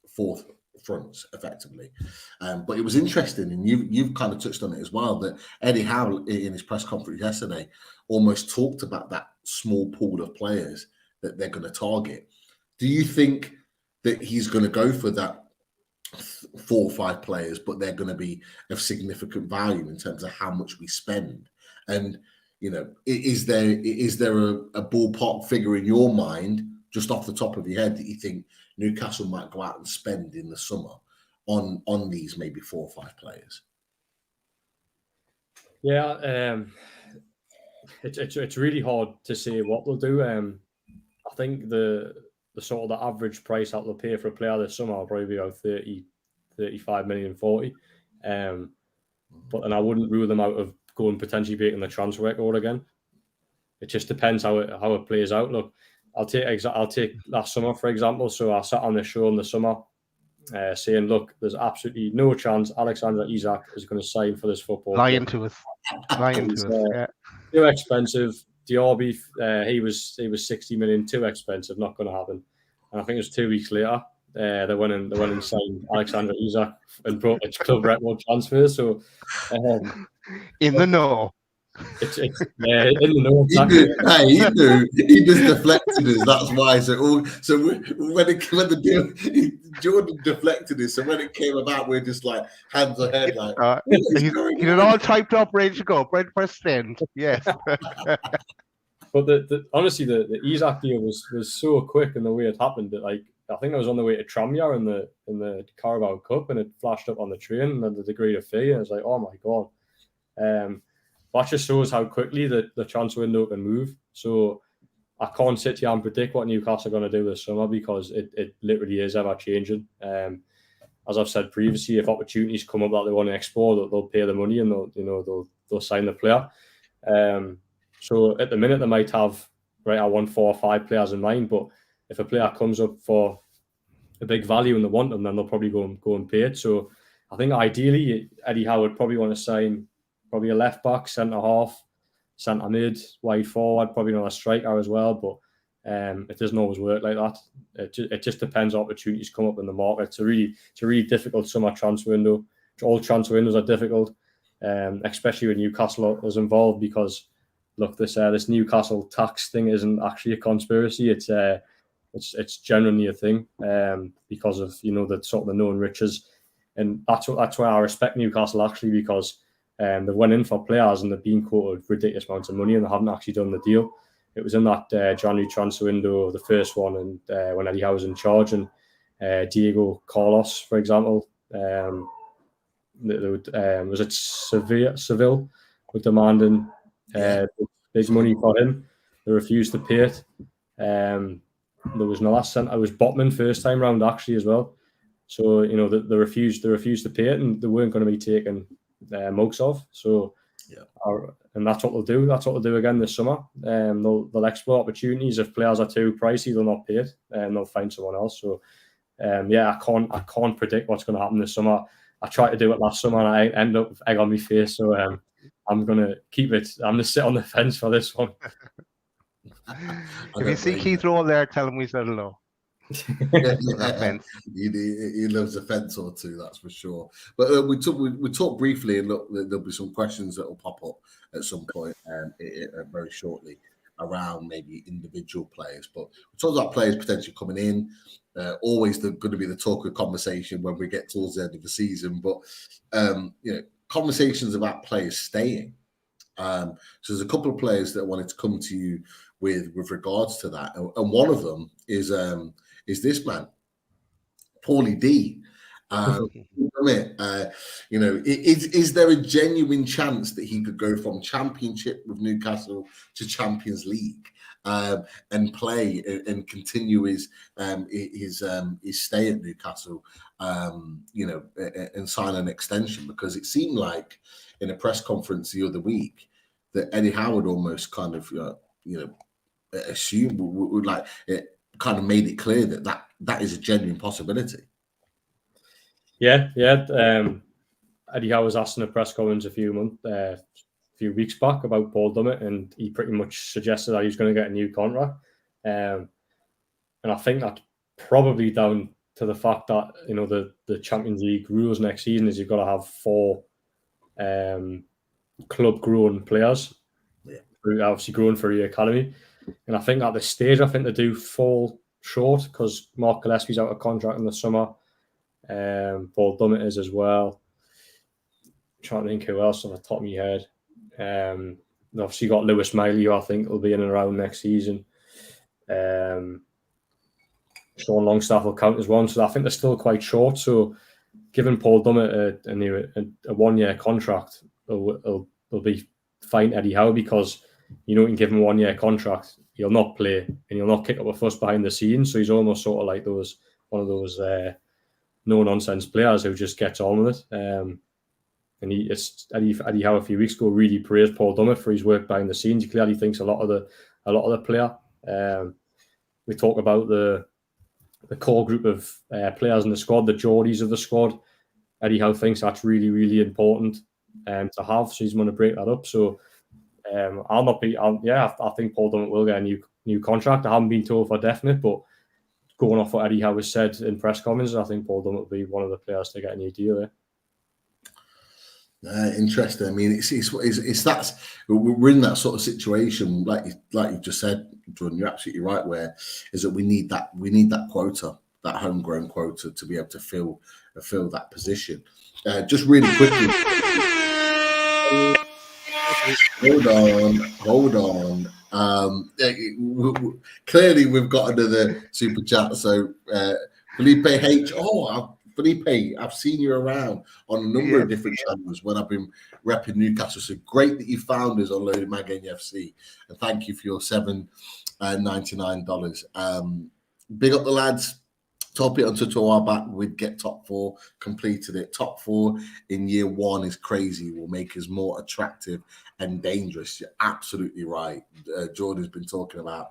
fronts effectively. But it was interesting, and you've kind of touched on it as well, that Eddie Howe in his press conference yesterday almost talked about that small pool of players that they're going to target. Do you think that he's going to go for that 4 or 5 players, but they're going to be of significant value in terms of how much we spend? And is there a ballpark figure in your mind, just off the top of your head, that you think Newcastle might go out and spend in the summer on these maybe 4 or 5 players? Yeah, it's really hard to say what they'll do. I think the sort of the average price that they'll pay for a player this summer will probably be about 30, 35 million, 40. But I wouldn't rule them out of going potentially breaking the transfer record again. It just depends how it plays out. Look, I'll take last summer for example. So I sat on the show in the summer saying, look, there's absolutely no chance Alexander Isak is going to sign for this football. Lying to us. Yeah. Too expensive. Diaby, he was 60 million, too expensive, not going to happen. And I think it was 2 weeks later, they went and signed Alexander Isak and broke its club record transfers. So in the know. It's in the know. Exactly. He just deflected us. That's why. So when the deal, Jordan deflected us. So when it came about, we're just like hands ahead, like he's it all typed up, ready to go. Press send. Yes. But honestly, the Isak deal was so quick in the way it happened that, like, I think I was on the way to Tranmere in the Carabao Cup, and it flashed up on the train and the degree of fee, and I was like, oh my god. That just shows how quickly the transfer window can move. So I can't sit here and predict what Newcastle are going to do this summer, because it literally is ever changing. As I've said previously, if opportunities come up that they want to explore, they'll pay the money and they'll sign the player. So at the minute they might have, right, I want 4 or 5 players in mind, but if a player comes up for a big value and they want them, then they'll probably go and pay it. So I think ideally Eddie Howe would probably want to sign probably a left back, centre half, centre mid, wide forward, probably another striker as well. But it doesn't always work like that. It just depends. Opportunities come up in the market. It's a really difficult summer transfer window. All transfer windows are difficult, especially when Newcastle is involved, because look, this Newcastle tax thing isn't actually a conspiracy. It's generally a thing, because of the sort of the known riches, and that's why I respect Newcastle actually, because they went in for players and they've been quoted ridiculous amounts of money and they haven't actually done the deal. It was in that January transfer window, the first one, and when Eddie Howe was in charge, and Diego Carlos, for example, was it Seville were demanding big money for him. They refused to pay it. There was another centre. It was Botman first time round actually as well. So they refused to pay it, and they weren't going to be taking mugs of. So and that's what they'll do. That's what they'll do again this summer. They'll explore opportunities. If players are too pricey, they'll not pay it, and they'll find someone else. So I can't predict what's going to happen this summer. I tried to do it last summer and I end up with egg on my face. So I'm going to keep it. I'm going to sit on the fence for this one. If you see Keith Roll there, tell him we said hello. He loves a fence or two, that's for sure. But we talked briefly, and look, there'll be some questions that will pop up at some point very shortly around maybe individual players. But we talk about players potentially coming in. Always going to be the talk of conversation when we get towards the end of the season. But conversations about players staying. So there's a couple of players that wanted to come to you with regards to that, and one of them is this man, Paulie D. Is there a genuine chance that he could go from Championship with Newcastle to Champions League and play and continue his stay at Newcastle, and sign an extension? Because it seemed like in a press conference the other week that Eddie Howard almost kind of assumed, would like it, kind of made it clear that is a genuine possibility. Yeah. Eddie Howe was asked in a press conference a few weeks back about Paul Dummett, and he pretty much suggested that he was going to get a new contract. And I think that's probably down to the fact that the Champions League rules next season is you've got to have 4 club-grown players, who are obviously grown for the academy. And I think at this stage, they do fall short because Mark Gillespie's out of contract in the summer. Paul Dummett is as well. I'm trying to think who else on the top of my head. Obviously got Lewis Miley, who I think will be in and around next season. Sean Longstaff will count as one, so I think they're still quite short. So giving Paul Dummett a 1-year contract will be fine Eddie Howe, because you can give him a 1-year contract, he'll not play and he'll not kick up a fuss behind the scenes. So he's almost sort of like one of those no-nonsense players who just gets on with it. And Eddie Howe a few weeks ago really praised Paul Dummett for his work behind the scenes. He clearly thinks a lot of the player. We talk about the core group of players in the squad, the Geordies of the squad. Eddie Howe thinks that's really, really important to have. So he's going to break that up. So I think Paul Dummett will get a new contract. I haven't been told for definite, but going off what Eddie Howe has said in press conferences, I think Paul Dummett will be one of the players to get a new deal there. Interesting. I mean, it's that we're in that sort of situation, like you just said, Jordan. You're absolutely right. Where is that we need that quota, that homegrown quota, to be able to fill that position. Just really quickly. Hold on. Clearly, we've got another super chat. So Felipe H. Felipe, I've seen you around on a number of different channels when I've been repping Newcastle. So great that you found us on Loaded Mag NUFC, and thank you for your $7.99. Big up the lads. Top it onto 2 hour back. We'd get top 4, completed it. Top 4 in year 1 is crazy. Will make us more attractive and dangerous. You're absolutely right. Jordan's been talking about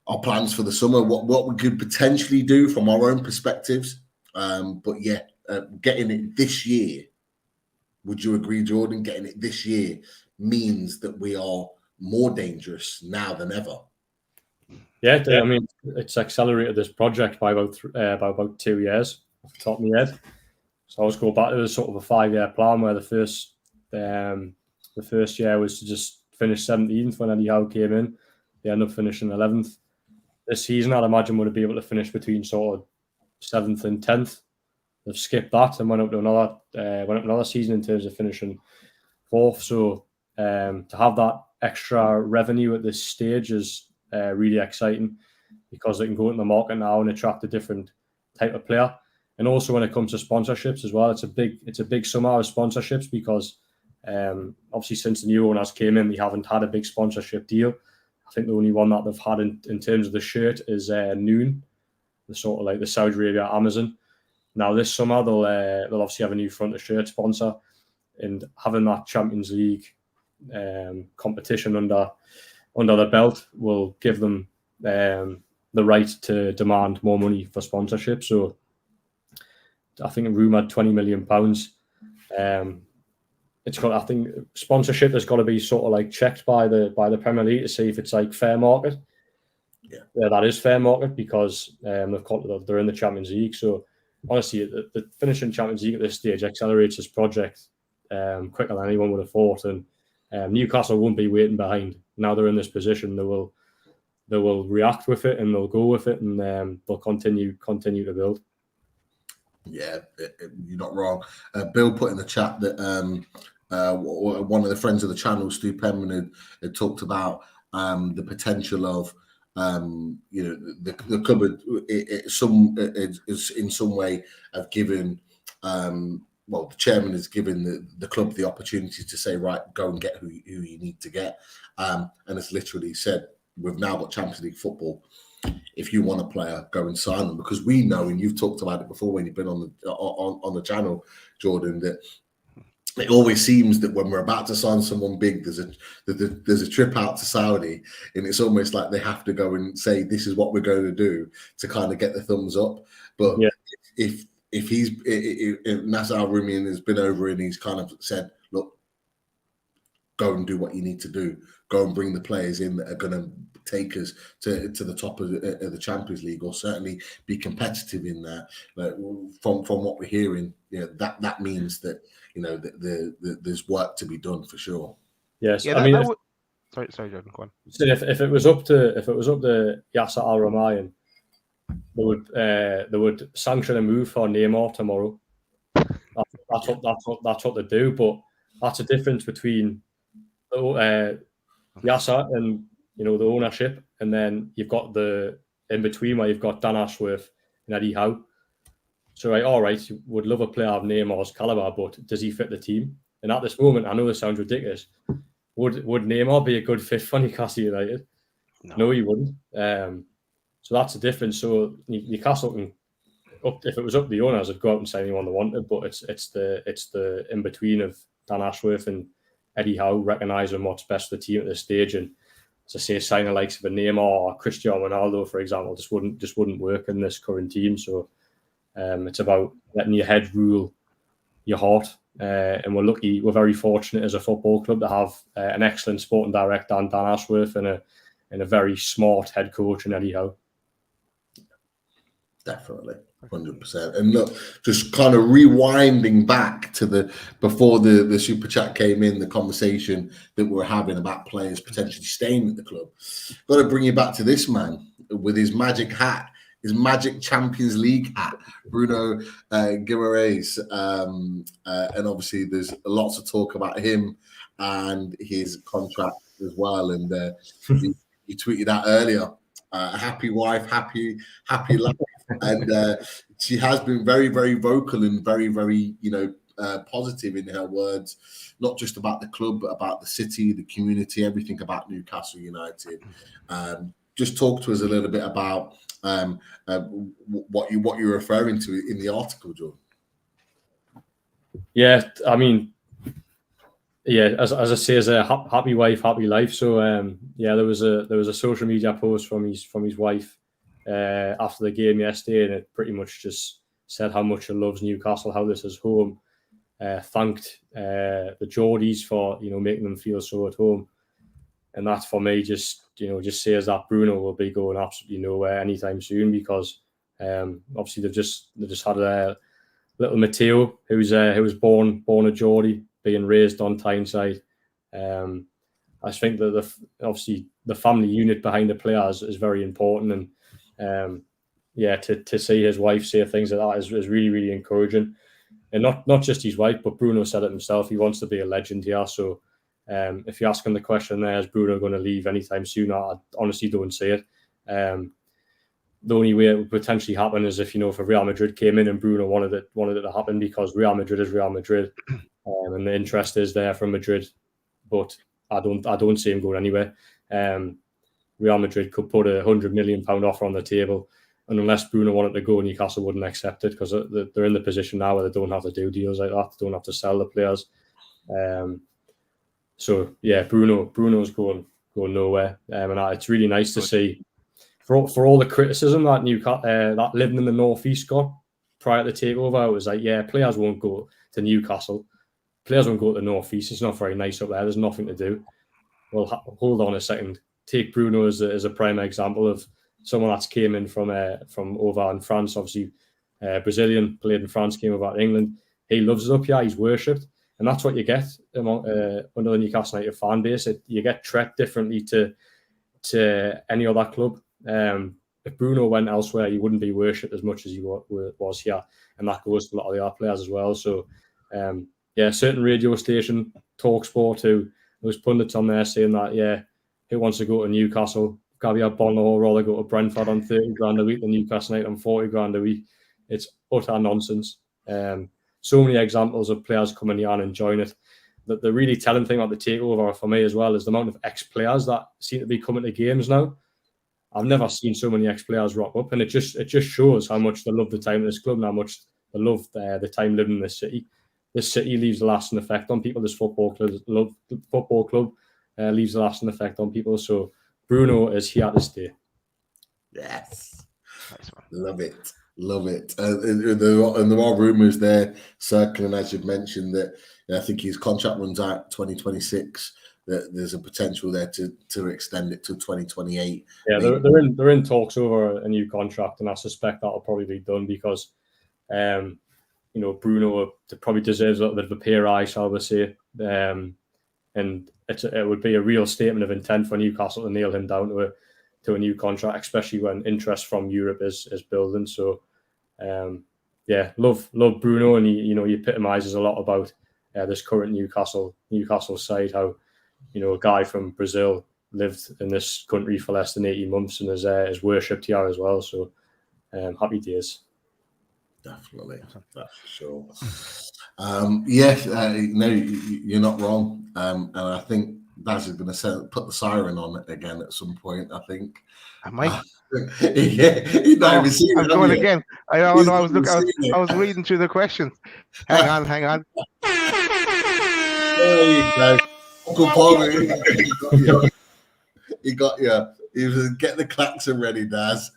our plans for the summer, what we could potentially do from our own perspectives. But getting it this year, would you agree, Jordan? Getting it this year means that we are more dangerous now than ever. Yeah, I mean, it's accelerated this project by about 2 years off the top of my head. So I was going back to sort of a 5-year plan where the first year was to just finish 17th when Eddie Howe came in. They ended up finishing 11th. This season, I'd imagine would be able to finish between sort of 7th and 10th. They've skipped that and went up to another season in terms of finishing 4th. So to have that extra revenue at this stage is really exciting, because they can go into the market now and attract a different type of player. And also when it comes to sponsorships as well, it's a big summer of sponsorships, because obviously since the new owners came in, we haven't had a big sponsorship deal. I think the only one that they've had in terms of the shirt is Toon, the sort of like the Saudi Arabia Amazon. Now this summer they'll obviously have a new front of shirt sponsor, and having that Champions League competition under the belt will give them the right to demand more money for sponsorship. So I think a rumored £20 million. I think sponsorship has got to be sort of like checked by the Premier League to see if it's like fair market. Yeah, that is fair market, because they're in the Champions League. So honestly, the finishing Champions League at this stage accelerates this project quicker than anyone would have thought. And Newcastle won't be waiting behind. Now they're in this position, they will react with it and they'll go with it, and they'll continue to build. Yeah, you're not wrong. Bill put in the chat that one of the friends of the channel, Stu Penman, had talked about the potential of the club is in some way have given the chairman has given the club the opportunity to say, right, go and get who you need to get, and it's literally said, we've now got Champions League football. If you want a player, go and sign them, because we know, and you've talked about it before when you've been on the channel, Jordan, that it always seems that when we're about to sign someone big, there's a trip out to Saudi, and it's almost like they have to go and say, this is what we're going to do, to kind of get the thumbs up. But if Nasser Al-Rumian has been over and he's kind of said, look, go and do what you need to do, go and bring the players in that are going to take us to the top of the Champions League, or certainly be competitive in there. But from what we're hearing, that means that there's work to be done for sure. Yes, yeah, I mean, sorry, Jordan, go on. So if it was up to Yasser Al-Rumian, they would sanction a move for Neymar tomorrow. That's what they do. But that's a difference between Yasser and the ownership, and then you've got the in between where you've got Dan Ashworth and Eddie Howe. So all right, you would love a player of Neymar's caliber, but does he fit the team? And at this moment, I know this sounds ridiculous. Would Neymar be a good fit for Newcastle United? No, he wouldn't. So that's the difference. So Newcastle can, if it was up to the owners, would go out and sign anyone they wanted. But it's the in between of Dan Ashworth and Eddie Howe recognising what's best for the team at this stage. And to say sign the likes of a Neymar or Cristiano Ronaldo, for example, just wouldn't work in this current team. So it's about letting your head rule your heart. And we're very fortunate as a football club to have an excellent sporting director, Dan Ashworth, and a very smart head coach in Eddie Howe. Definitely, 100%. And look, just kind of rewinding back to before the super chat came in, the conversation that we were having about players potentially staying at the club. Got to bring you back to this man with his magic hat, his magic Champions League hat, Bruno Guimaraes. And obviously there's lots of talk about him and his contract as well. And you tweeted that earlier, happy wife, happy life. And she has been very, very vocal and very, very, positive in her words, not just about the club, but about the city, the community, everything about Newcastle United. Just talk to us a little bit about what you're referring to in the article, Jordan. Yeah, I mean, as I say, as a happy wife, happy life. So there was a social media post from his wife after the game yesterday, and it pretty much just said how much he loves Newcastle, how this is home. Thanked the Geordies for making them feel so at home, and that for me just says that Bruno will be going absolutely nowhere anytime soon, because obviously they've just had a little Matteo who was born a Geordie, being raised on Tyneside. I think that obviously the family unit behind the players is very important, and to see his wife say things like that is really, really encouraging. And not just his wife, but Bruno said it himself. He wants to be a legend here. So if you're asking the question there, is Bruno going to leave anytime soon? I honestly don't see it. The only way it would potentially happen is if if Real Madrid came in and Bruno wanted it to happen, because Real Madrid is Real Madrid, and the interest is there from Madrid. But I don't see him going anywhere. Real Madrid could put £100 million offer on the table, and unless Bruno wanted to go, Newcastle wouldn't accept it, because they're in the position now where they don't have to do deals like that. They don't have to sell the players. So yeah, Bruno's going nowhere, and it's really nice to see. For all the criticism that that living in the Northeast got prior to the takeover, it was like, players won't go to Newcastle. Players won't go to the Northeast. It's not very nice up there. There's nothing to do. Well, hold on a second. Take Bruno as a prime example of someone that's came in from over in France. Obviously, Brazilian, played in France, came over to England. He loves it up here. He's worshipped. and that's what you get under the Newcastle United fan base. You get treated differently to any other club. If Bruno went elsewhere, he wouldn't be worshipped as much as he was here, and that goes to a lot of the other players as well. So, a certain radio station, TalkSport, who was pundits on there saying that, who wants to go to Newcastle? Gabriel Bonner would rather go to Brentford on 30 grand a week than Newcastle United on 40 grand a week. It's utter nonsense. So many examples of players coming here and enjoying it. The really telling thing about the takeover for me as well is the amount of ex-players that seem to be coming to games now. I've never seen so many ex-players rock up, and it just shows how much they love the time in this club and how much they love the time living in this city. This city leaves a lasting effect on people. This football club leaves a lasting effect on people. So Bruno is here to stay. Yes, nice one. Love it. And there are rumours there circling, as you've mentioned, that I think his contract runs out 2026. That there's a potential there to extend it to 2028. Yeah, they're in talks over a new contract, and I suspect that'll probably be done because, Bruno probably deserves a little bit of a pay rise, I would say, and it would be a real statement of intent for Newcastle to nail him down to a new contract, especially when interest from Europe is building. So, love Bruno, and he epitomises a lot about this current Newcastle side. How a guy from Brazil lived in this country for less than 18 months and is worshipped here as well. So, happy days. Definitely, that's for sure. Yes, no, you're not wrong. And I think Daz is going to put the siren on it again at some point. I think. Am I? You've not even seen it. I'm going again. I was reading through the questions. Hang on. There you go. Uncle Paul, he got you. He was getting the klaxon ready, Daz.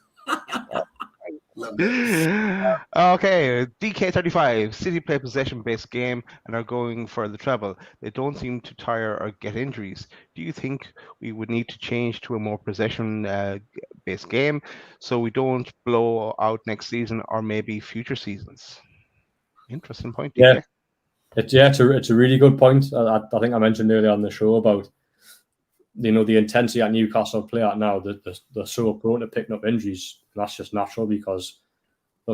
Okay, DK35. City play possession-based game and are going for the treble. They don't seem to tire or get injuries. Do you think we would need to change to a more possession-based game so we don't blow out next season or maybe future seasons? Interesting point, DK. Yeah. It's a really good point. I think I mentioned earlier on the show about the intensity at Newcastle play at now. They're so prone to picking up injuries. And that's just natural because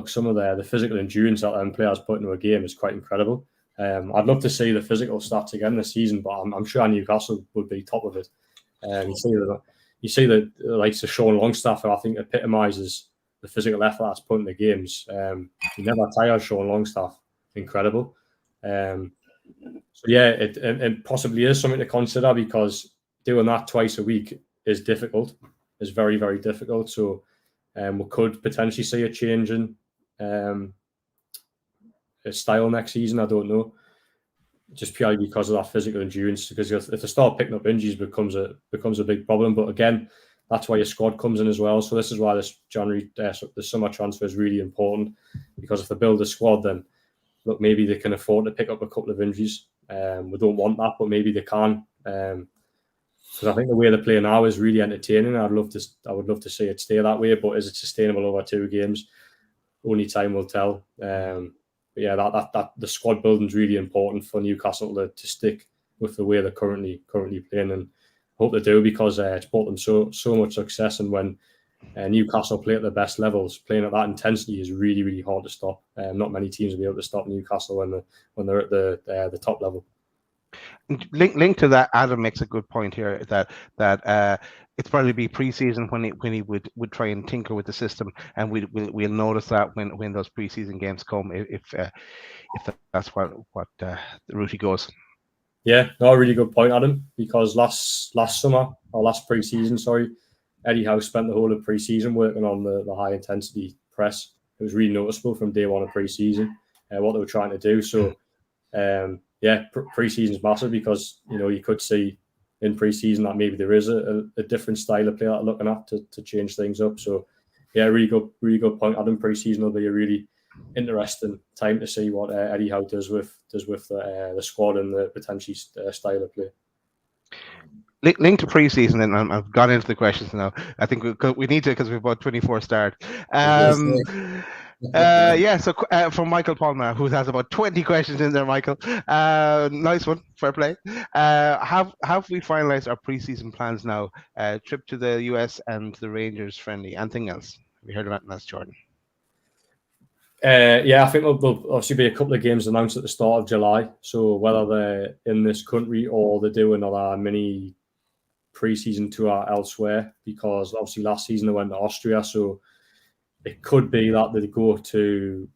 some of the physical endurance that them players put into a game is quite incredible. I'd love to see the physical stats again this season, but I'm sure Newcastle would be top of it. You see the likes of Sean Longstaff, who I think epitomises the physical effort that's put in the games. You never tire Sean Longstaff. Incredible. It possibly is something to consider because doing that twice a week is difficult. It's very, very difficult. So we could potentially see a change in style next season. I don't know, just purely because of that physical endurance. Because if they start picking up injuries, becomes a big problem. But again, that's why your squad comes in as well. So this is why this January, the summer transfer is really important because if they build a squad, then look, maybe they can afford to pick up a couple of injuries. We don't want that, but maybe they can. Because I think the way they play now is really entertaining. I would love to see it stay that way, but is it sustainable over 2 games? Only time will tell. That the squad building is really important for Newcastle to stick with the way they're currently playing, and hope they do because it's brought them so much success. And when Newcastle play at the best levels, playing at that intensity is really, really hard to stop. Not many teams will be able to stop Newcastle when they're at the top level. Link to that, Adam makes a good point here that it's probably be pre-season when he would try and tinker with the system, and we'll notice that when those pre-season games come, if that's what the route he goes. Yeah, no, a really good point, Adam. Because last summer or last pre-season, Eddie Howe spent the whole of pre-season working on the high intensity press. It was really noticeable from day one of pre-season what they were trying to do. So. Pre-season is massive because you could see in pre-season that maybe there is a different style of play that they're looking at to change things up. So really good point. Adam, pre-season will be a really interesting time to see what Eddie Howe does with the squad and the potential style of play. Link to pre-season, and I've gone into the questions now. I think we need to because we've about 24 start. Yeah, so from Michael Palmer, who has about 20 questions in there, Michael. Nice one, fair play. Have we finalized our preseason plans now? Trip to the US and the Rangers friendly. Anything else? Have you heard about that, Jordan? Yeah, I think there'll obviously be a couple of games announced at the start of July. So whether they're in this country or they're doing another mini pre-season tour elsewhere, because obviously last season they went to Austria, so it could be that they go to.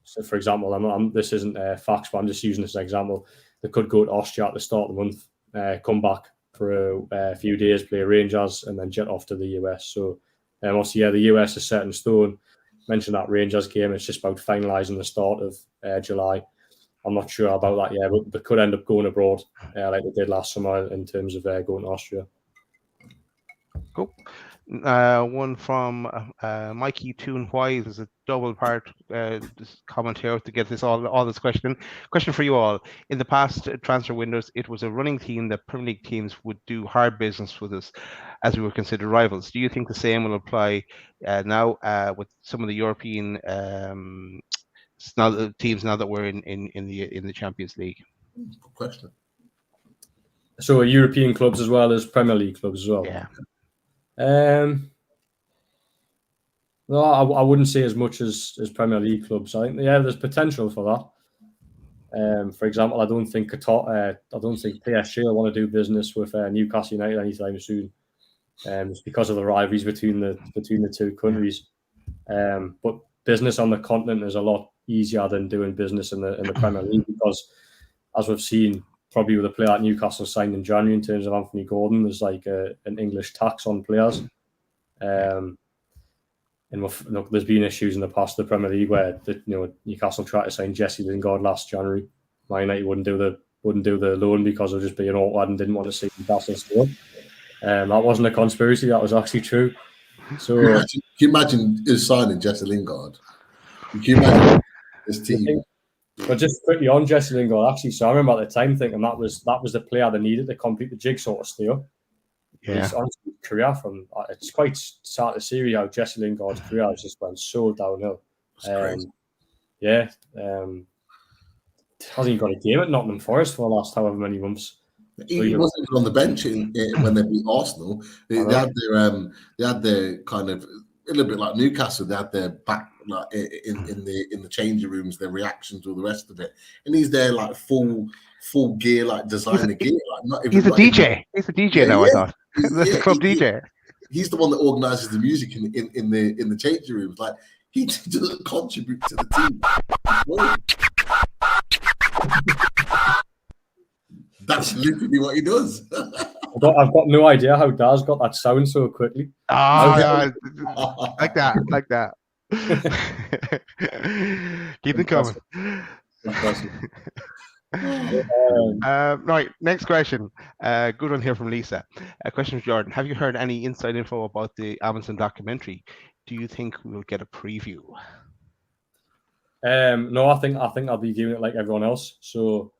So, for example, this isn't facts, but I'm just using this as an example. They could go to Austria at the start of the month, come back for a few days, play Rangers, and then jet off to the US. So, obviously, yeah, the US is set in stone. Mentioned that Rangers game. It's just about finalising the start of July. I'm not sure about that yet, but they could end up going abroad like they did last summer in terms of going to Austria. Cool. One from Mikey Toon. Why? There's a double part comment here to get this all this question for you all. In the past transfer windows, it was a running theme that Premier League teams would do hard business with us, as we were considered rivals. Do you think the same will apply now with some of the European teams now that we're in the Champions League? Good question. So European clubs as well as Premier League clubs as well. Yeah. No, I wouldn't say as much as Premier League clubs. I think there's potential for that. For example, I don't think PSG will want to do business with Newcastle United anytime soon. It's because of the rivalries between the two countries. But business on the continent is a lot easier than doing business in the Premier League, because as we've seen, probably with a player like Newcastle signed in January in terms of Anthony Gordon, there's like an English tax on players. And there's been issues in the past of the Premier League where Newcastle tried to sign Jesse Lingard last January. Man United wouldn't do the loan because of just being awkward and didn't want to see Newcastle score. That wasn't a conspiracy; that was actually true. So, can you imagine us signing Jesse Lingard? Can you imagine this team? But just quickly on Jesse Lingard, actually, so I remember at the time thinking that was the player they needed to complete the jigsaw to stay up. Yeah. His honestly, career it's quite sad to see how Jesse Lingard's career has just went so downhill. Yeah. Hasn't even got a game at Nottingham Forest for the last however many months. He wasn't even on the bench when they beat Arsenal. They had their kind of a little bit like Newcastle. They had their back like in the changing rooms, their reactions, all the rest of it, and he's there like full gear, like designer gear. Like not even. He's a DJ. He's a DJ now. I thought the club DJ. He's the one that organises the music in the changing rooms. Like he doesn't contribute to the team. That's literally what he does. I've got no idea how Daz got that sound so quickly. Like that. Keep it coming. Right, next question. Good one here from Lisa. A question from Jordan. Have you heard any inside info about the Amazon documentary? Do you think we'll get a preview? No, I think I'll be viewing it like everyone else. So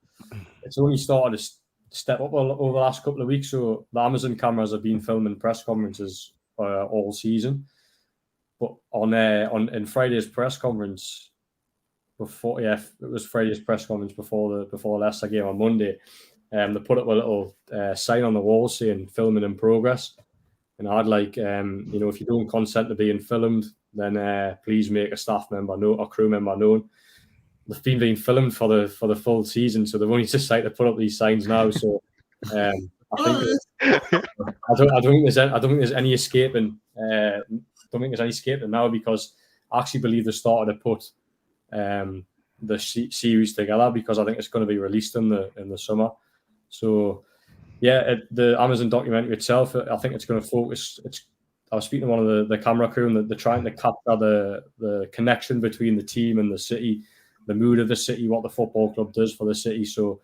it's only started to step up over the last couple of weeks. So the Amazon cameras have been filming press conferences all season. But in Friday's press conference it was Friday's press conference before the Leicester game on Monday. They put up a little sign on the wall saying "filming in progress," and I'd like if you don't consent to being filmed, then please make a staff member know or crew member known. They've been being filmed for the full season, so they've only decided to put up these signs now. So I don't think there's any escaping. Don't think there's any escaping now, because I actually believe they started to put the series together, because I think it's going to be released in the summer. So yeah, the Amazon documentary itself, I think it's going to focus. I was speaking to one of the camera crew, and they're trying to capture the connection between the team and the city, the mood of the city, what the football club does for the city. So,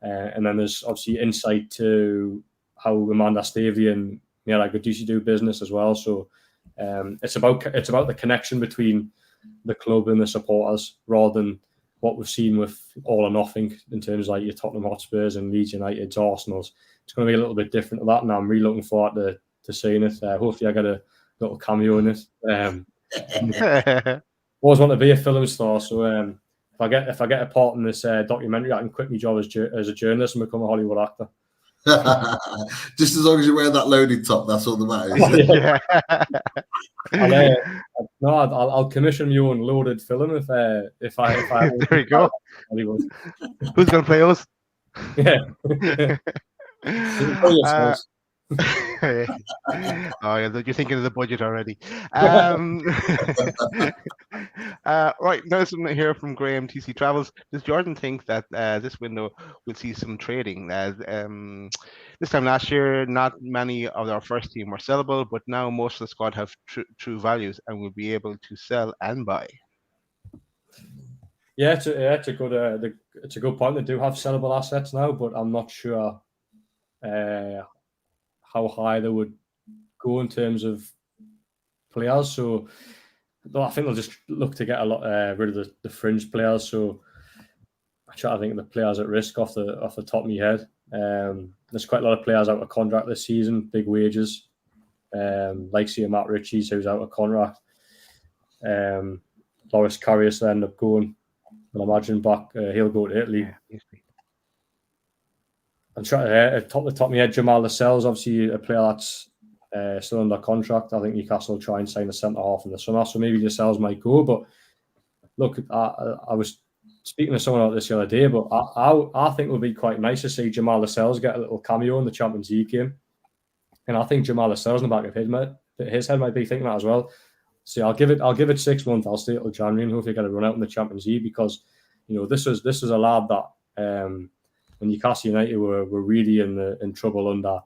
and then there's obviously insight to how Amanda Stavey and Mira Godusi do business as well. So, it's about the connection between the club and the supporters, rather than what we've seen with all or nothing in terms of like your Tottenham Hotspurs and Leeds United's, Arsenal's. It's going to be a little bit different to that, and I'm really looking forward to seeing it. Hopefully, I get a little cameo in it. always want to be a film star. So if I get a part in this documentary, I can quit my job as a journalist and become a Hollywood actor. Just as long as you wear that loaded top, that's all that matters. Yeah. I'll commission you on loaded film if I There you go. Hollywood. Who's gonna play us? Yeah. Oh yeah, you're thinking of the budget already. Right, now something here from Graham TC Travels. Does Jordan think that this window will see some trading? This time last year, not many of our first team were sellable, but now most of the squad have true values and will be able to sell and buy. Yeah, it's a good point. They do have sellable assets now, but I'm not sure how high they would go in terms of players. So I think they'll just look to get a lot rid of the fringe players. So I try to think of the players at risk off the top of my head. There's quite a lot of players out of contract this season, big wages. Like Matt Ritchie's, who's out of contract. Loris Karius will end up going. I'll imagine back. He'll go to Italy. Yeah, I'm trying to top of my head. Jamal Lascelles, obviously a player that's still under contract. I think Newcastle will try and sign a centre half in the summer, so maybe Lascelles might go. But look, I was speaking to someone about this the other day, but I think it would be quite nice to see Jamal Lascelles get a little cameo in the Champions League game, and I think Jamal Lascelles in the back of his head might be thinking that as well. So I'll give it 6 months. I'll stay till January and hopefully get a run out in the Champions League, because this was a lad that when Newcastle United were really in trouble under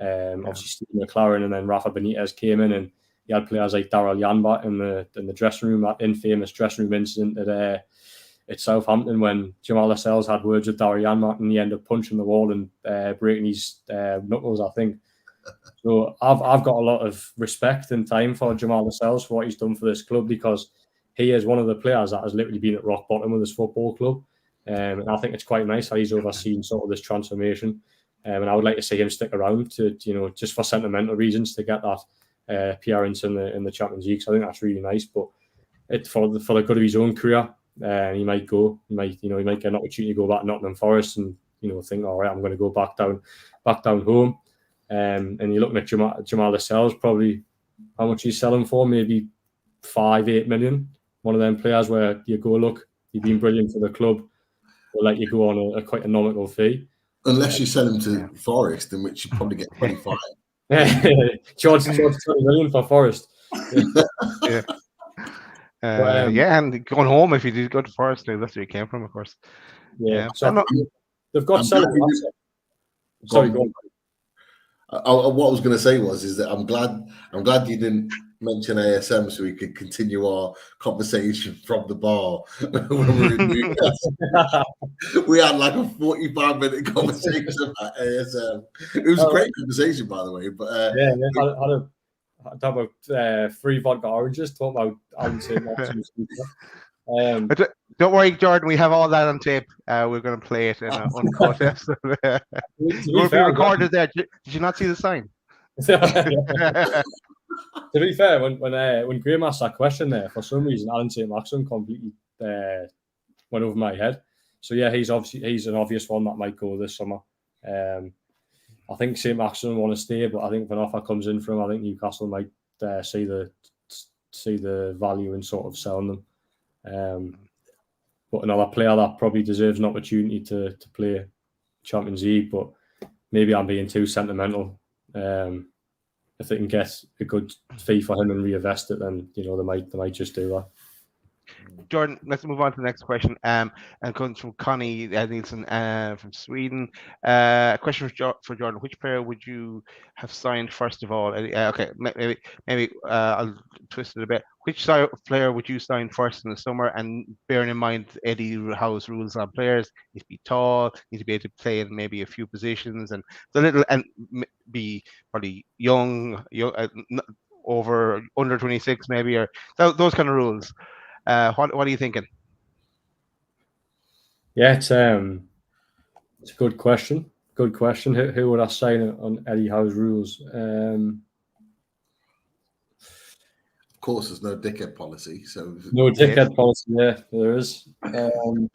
obviously Steve McLaren, and then Rafa Benitez came in, and you had players like Daryl Janbat in the dressing room, that infamous dressing room incident at Southampton when Jamal Lascelles had words with Daryl Janbat and he ended up punching the wall and breaking his knuckles, I think. So I've got a lot of respect and time for Jamal Lascelles for what he's done for this club, because he is one of the players that has literally been at rock bottom with this football club. And I think it's quite nice how he's overseen sort of this transformation. And I would like to see him stick around to, just for sentimental reasons, to get that appearance in the Champions League. So I think that's really nice. But for the good of his own career, he might go. He might get an opportunity to go back to Nottingham Forest and think, all right, I'm going to go back down home. And you're looking at Jamal Lascelles, probably how much he's selling for, maybe 5-8 million. One of them players where you go, look, you've been brilliant for the club. We'll let you go on a quite a nominal fee. Unless you sell him to Forest, in which you probably get 25. George 20 million for Forest. Yeah. And going home if you did go to Forest, that's where you came from, of course. Yeah. So they've got sellable assets. Sorry, go on. What I was going to say is that I'm glad you didn't mention ASM so we could continue our conversation from the bar when we were in Newcastle. We had like a 45-minute conversation about ASM. It was a great conversation, by the way. But had about 3 vodka oranges, talking about Alan St. don't worry, Jordan. We have all that on tape. We're going to play it in an uncut episode. We'll be recorded there. Did you not see the sign? To be fair, when Graham asked that question there, for some reason Alan St. Maxim completely went over my head. So yeah, he's an obvious one that might go this summer. I think St. Maxim want to stay, but I think if an offer comes in for him, I think Newcastle might see the value in sort of selling them. But another player that probably deserves an opportunity to play Champions League, but maybe I'm being too sentimental. If they can get a good fee for him and reinvest it, then they might just do that. Jordan, let's move on to the next question. And it comes from Connie Nielsen from Sweden. A question for Jordan: which player would you have signed first of all? Okay, maybe I'll twist it a bit. Which player would you sign first in the summer? And bearing in mind Eddie Howe's rules on players, need to be tall, need to be able to play in maybe a few positions, and be probably young, over under 26 maybe, or those kind of rules. What are you thinking? Yeah, it's a good question. Good question. Who would I sign on Eddie Howe's rules? course, there's no dickhead policy. So No dickhead policy. Yeah, there is. Trying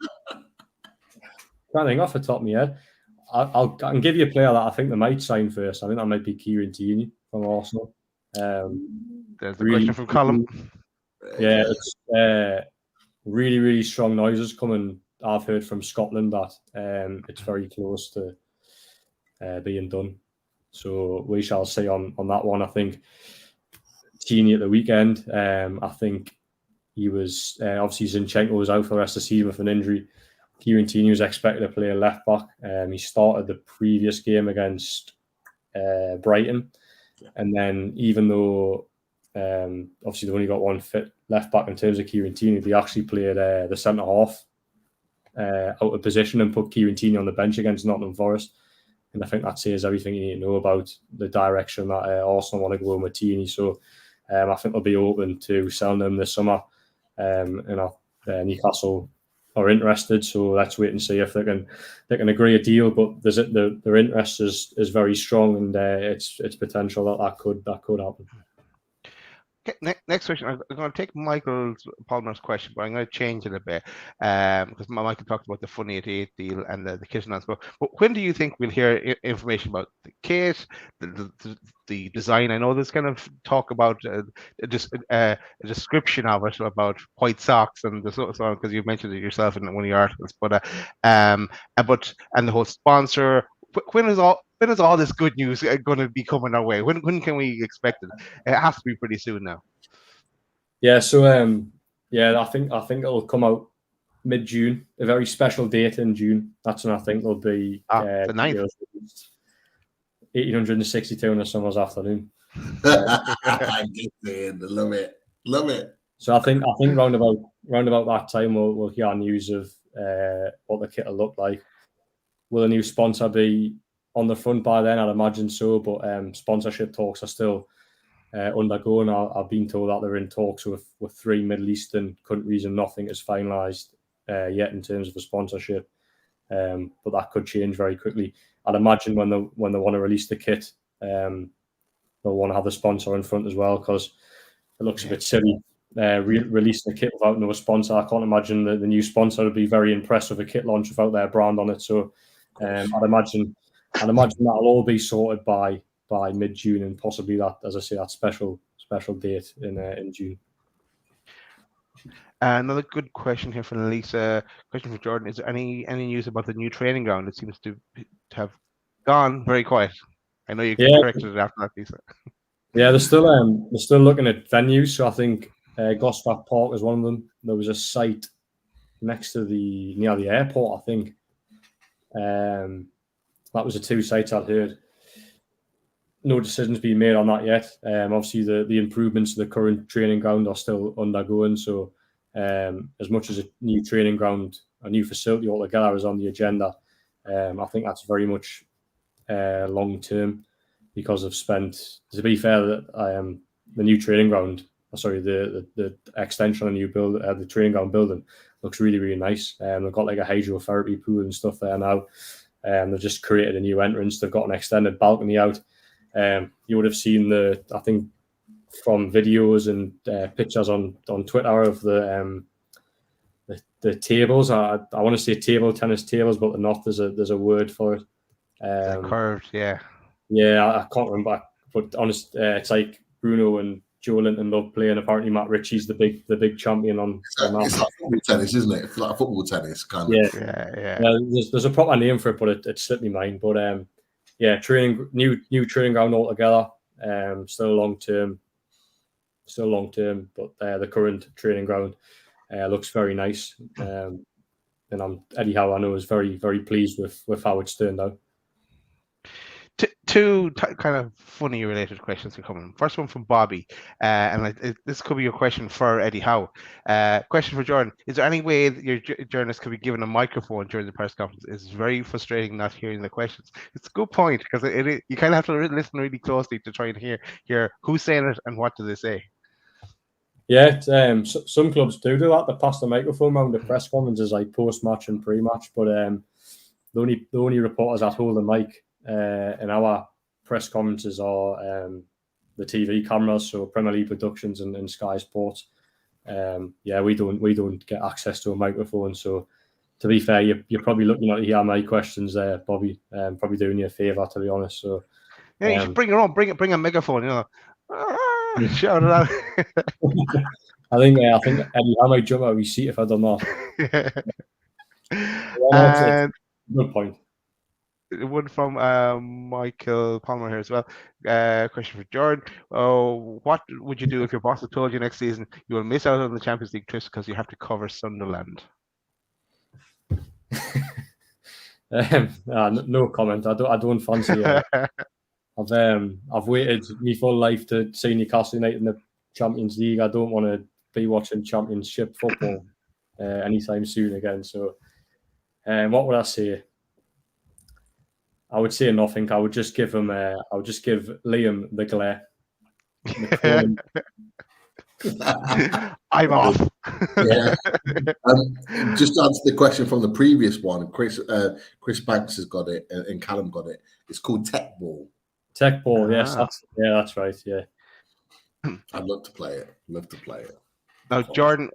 to think off the top of my head. I can give you a player that I think they might sign first. I think that might be Kieran Tierney from Arsenal. There's a really, question from Colin. Yeah, it's really, really strong noises coming. I've heard from Scotland that it's very close to being done. So we shall see on that one. I think Tierney at the weekend. I think he was obviously Zinchenko was out for the rest of the season with an injury. Kieran Tierney was expected to play left back. He started the previous game against Brighton, and then even though obviously they only got one fit left back in terms of Kieran Tierney, they actually played the centre half out of position and put Kieran Tierney on the bench against Nottingham Forest. And I think that says everything you need to know about the direction that Arsenal want to go with Tierney. So I think they'll be open to selling him this summer. Newcastle are interested, so let's wait and see if they can agree a deal. But their interest is very strong, and it's potential that could happen. Okay, next question. I'm going to take Michael Palmer's question, but I'm going to change it a bit because Michael talked about the Funny at 8 deal and the kit and but when do you think we'll hear information about the kit, the design? I know there's kind of talk about just a description of it about white socks and the so on because you mentioned it yourself in one of your articles, but and the whole sponsor. When is all this good news going to be coming our way? When can we expect it? It has to be pretty soon now. Yeah, so I think it'll come out mid-June, a very special date in June. That's when I think there'll be the 9th. 1862 on a summer's afternoon. Love it. So I think round about that time we'll hear news of what the kit will look like. Will a new sponsor be on the front by then? I'd imagine so, but sponsorship talks are still undergoing. I've been told that they're in talks with 3 Middle Eastern countries and nothing is finalised yet in terms of a sponsorship. But that could change very quickly. I'd imagine when they want to release the kit, they'll want to have the sponsor in front as well because it looks a bit silly releasing a kit without no sponsor. I can't imagine the new sponsor would be very impressed with a kit launch without their brand on it. So I'd imagine that'll all be sorted by mid-June and possibly that, as I say, that special date in June. Another good question here from Lisa. Question for Jordan: is there any news about the new training ground? It seems to have gone very quiet. I know you corrected it after that, Lisa. Yeah, they're still looking at venues. So I think Gosforth Park is one of them. There was a site next to near the airport, I think. That was the 2 sites I'd heard. No decisions being made on that yet. Obviously, the improvements to the current training ground are still undergoing. So, as much as a new training ground, a new facility altogether is on the agenda, I think that's very much long term because I've spent. To be fair, that the new training ground, the extension on the new build, the training ground building looks really, really nice. They've got like a hydrotherapy pool and stuff there now. They've just created a new entrance. They've got an extended balcony out. You would have seen I think from videos and pictures on Twitter of the tables. I want to say tennis tables, but they're not. There's a word for it. Curved, yeah. Yeah, I can't remember. But honest, it's like Bruno and Joe Linton love playing. Apparently, Matt Ritchie's the big champion on that. It's like football tennis, isn't it? It's like football tennis kind of. Yeah. There's a proper name for it, but it slipped my mind. But new training ground altogether. Still long term. But the current training ground looks very nice. And Eddie Howe, I know, is very, very pleased with how it's turned out. Two kind of funny related questions are coming. First one from Bobby, and this could be your question for Eddie Howe. Question for Jordan: is there any way that your journalist could be given a microphone during the press conference? It's very frustrating not hearing the questions. It's a good point because you kind of have to listen really closely to try and hear who's saying it and what do they say. Yeah, some clubs do that. They pass the microphone around the press conferences like post-match and pre-match, but the only reporters that hold the mic in our press conferences are TV cameras, so Premier League Productions and Sky Sports. We don't get access to a microphone, so to be fair, you're probably looking at hear my questions there, Bobby. Probably doing you a favour, to be honest. So yeah, you should bring your own. Bring a megaphone. Shout it out. I think Eddie, I might jump out of his seat if I done that. And good point. One from Michael Palmer here as well. Question for Jordan. What would you do if your boss had told you next season you will miss out on the Champions League trips because you have to cover Sunderland? No comment. I don't fancy it. I've waited my full life to see Newcastle United in the Champions League. I don't want to be watching Championship football anytime soon again. So, what would I say? I would say nothing. I would just give him. I would just give Liam the glare. I'm off. Yeah. Just to answer the question from the previous one, Chris Banks has got it and Callum got it. It's called Tech Ball. Tech Ball, yes, that's right. Yeah, I'd love to play it. Now, Jordan,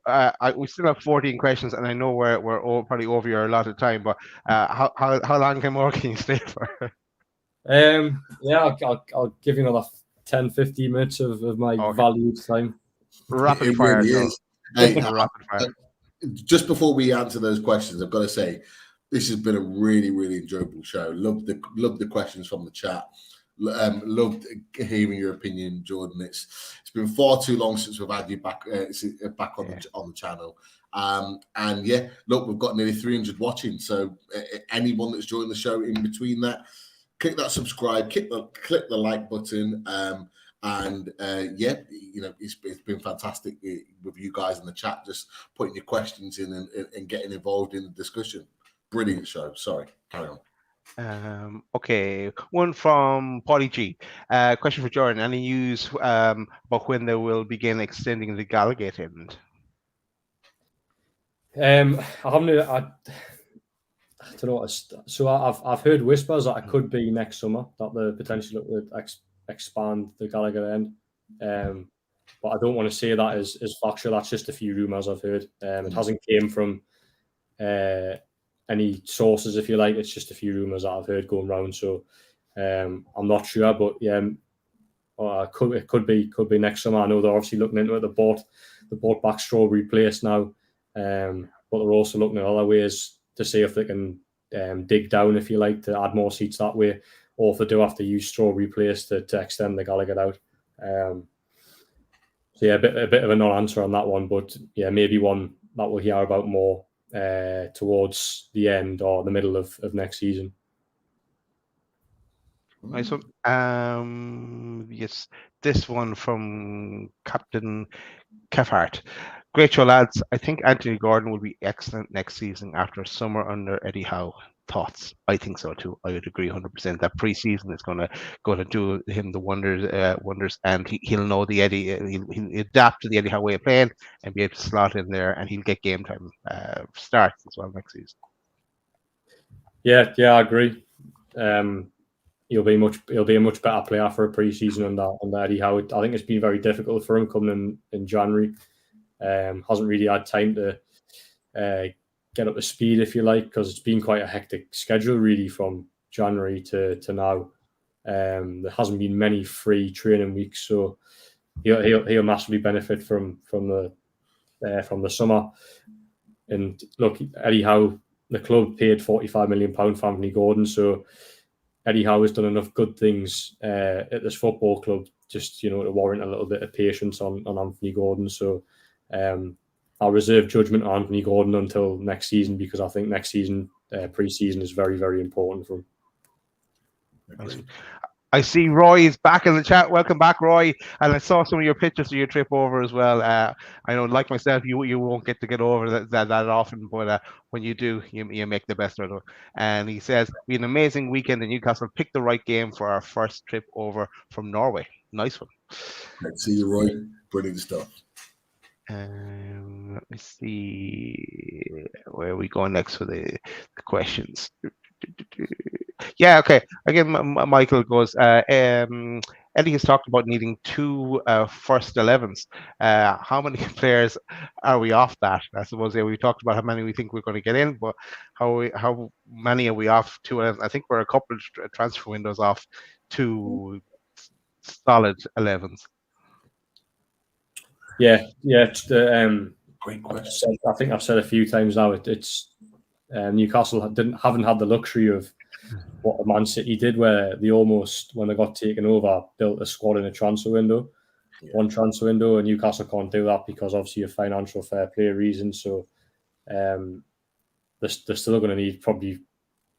we still have 14 questions, and I know we're probably over your allotted time. But how long more can you stay for? I'll give you another 10, 15 minutes of my valued time. Rapid fire. Really is. Hey, rapid fire. Just before we answer those questions, I've got to say this has been a really, really enjoyable show. Love the questions from the chat. Loved hearing your opinion, Jordan. It's been far too long since we've had you back on the channel. And yeah, look, we've got nearly 300 watching. So anyone that's joined the show in between that, click that subscribe, click the like button. It's been fantastic with you guys in the chat, just putting your questions in and getting involved in the discussion. Brilliant show. Sorry, carry on. Okay, one from Paulie G. Question for Jordan. Any news about when they will begin extending the Gallagate end? I don't know. So I've heard whispers that it could be next summer, that the potential would expand the Gallagher end. But I don't want to say that as factual. That's just a few rumours I've heard. It hasn't came from any sources, if you like. It's just a few rumours that I've heard going around. So I'm not sure, but yeah, it could be next summer. I know they're obviously looking into it. They bought back Strawberry Place now, but they're also looking at other ways to see if they can dig down, if you like, to add more seats that way, or if they do have to use Strawberry Place to extend the Gallagher out. So yeah, a bit of a non-answer on that one, but yeah, maybe one that we'll hear about more towards the end or the middle of next season. Nice one. Yes, this one from Captain Kefhart. Great show, lads. I think Anthony Gordon will be excellent next season after a summer under Eddie Howe. Thoughts? I think so too. I would agree 100%. That pre-season is going to do him the wonders, and he'll know the Eddie. He'll adapt to the Eddie Howe way of playing and be able to slot in there, and he'll get game time starts as well next season. Yeah, I agree. He'll be a much better player for a pre-season under Eddie Howe. I think it's been very difficult for him coming in January. Hasn't really had time to get up to speed, if you like, because it's been quite a hectic schedule really from January to now. There hasn't been many free training weeks, so he'll massively benefit from the summer. And look, Eddie Howe, the club paid £45 million for Anthony Gordon, so Eddie Howe has done enough good things at this football club just to warrant a little bit of patience on Anthony Gordon. So I'll reserve judgment on Anthony Gordon until next season, because I think next season pre-season is very, very important for him. I see Roy is back in the chat. Welcome back, Roy. And I saw some of your pictures of your trip over as well. I know, like myself, you won't get over that often, but when you do, you make the best out of it. And he says, "We had an amazing weekend in Newcastle. Picked the right game for our first trip over from Norway." Nice one. Let's see you, Roy. Brilliant stuff. Let me see where are we going next for the questions. Yeah, okay. Again, Michael goes, Eddie has talked about needing 2 first 11s. How many players are we off that? I suppose we talked about how many we think we're going to get in, but how many are we off 2 11s? I think we're a couple of transfer windows off 2 solid 11s. Yeah. Great question. I think I've said a few times now. It's Newcastle haven't had the luxury of what Man City did, where they almost, when they got taken over, built a squad in a transfer window, one transfer window, and Newcastle can't do that because obviously of financial fair play reasons. So they're still going to need probably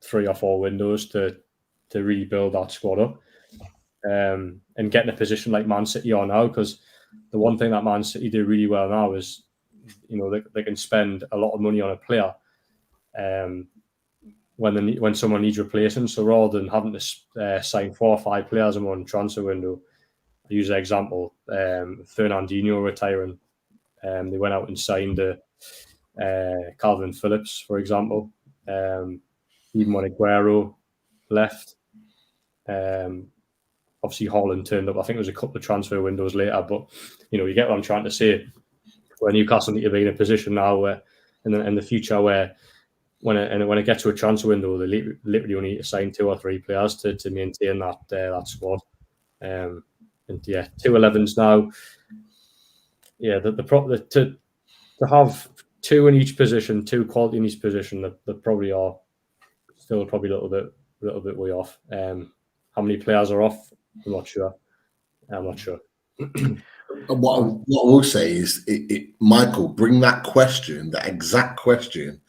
3 or 4 windows to really build that squad up and get in a position like Man City are now. Because the one thing that Man City do really well now is, they can spend a lot of money on a player when someone needs replacing. So rather than having to sign 4 or 5 players in one transfer window, I use an example, Fernandinho retiring, they went out and signed Calvin Phillips, for example. Even when Aguero left, obviously Haaland turned up. I think it was a couple of transfer windows later, but you get what I'm trying to say. Where Newcastle need to be in a position now where in the future where when it gets to a transfer window, they literally only need to sign 2 or 3 players to maintain that squad. And 2 11s now. Yeah, to have 2 in each position, 2 quality in each position, they probably are still probably a little bit way off. How many players are off? I'm not sure. What I will say is, Michael, bring that exact question,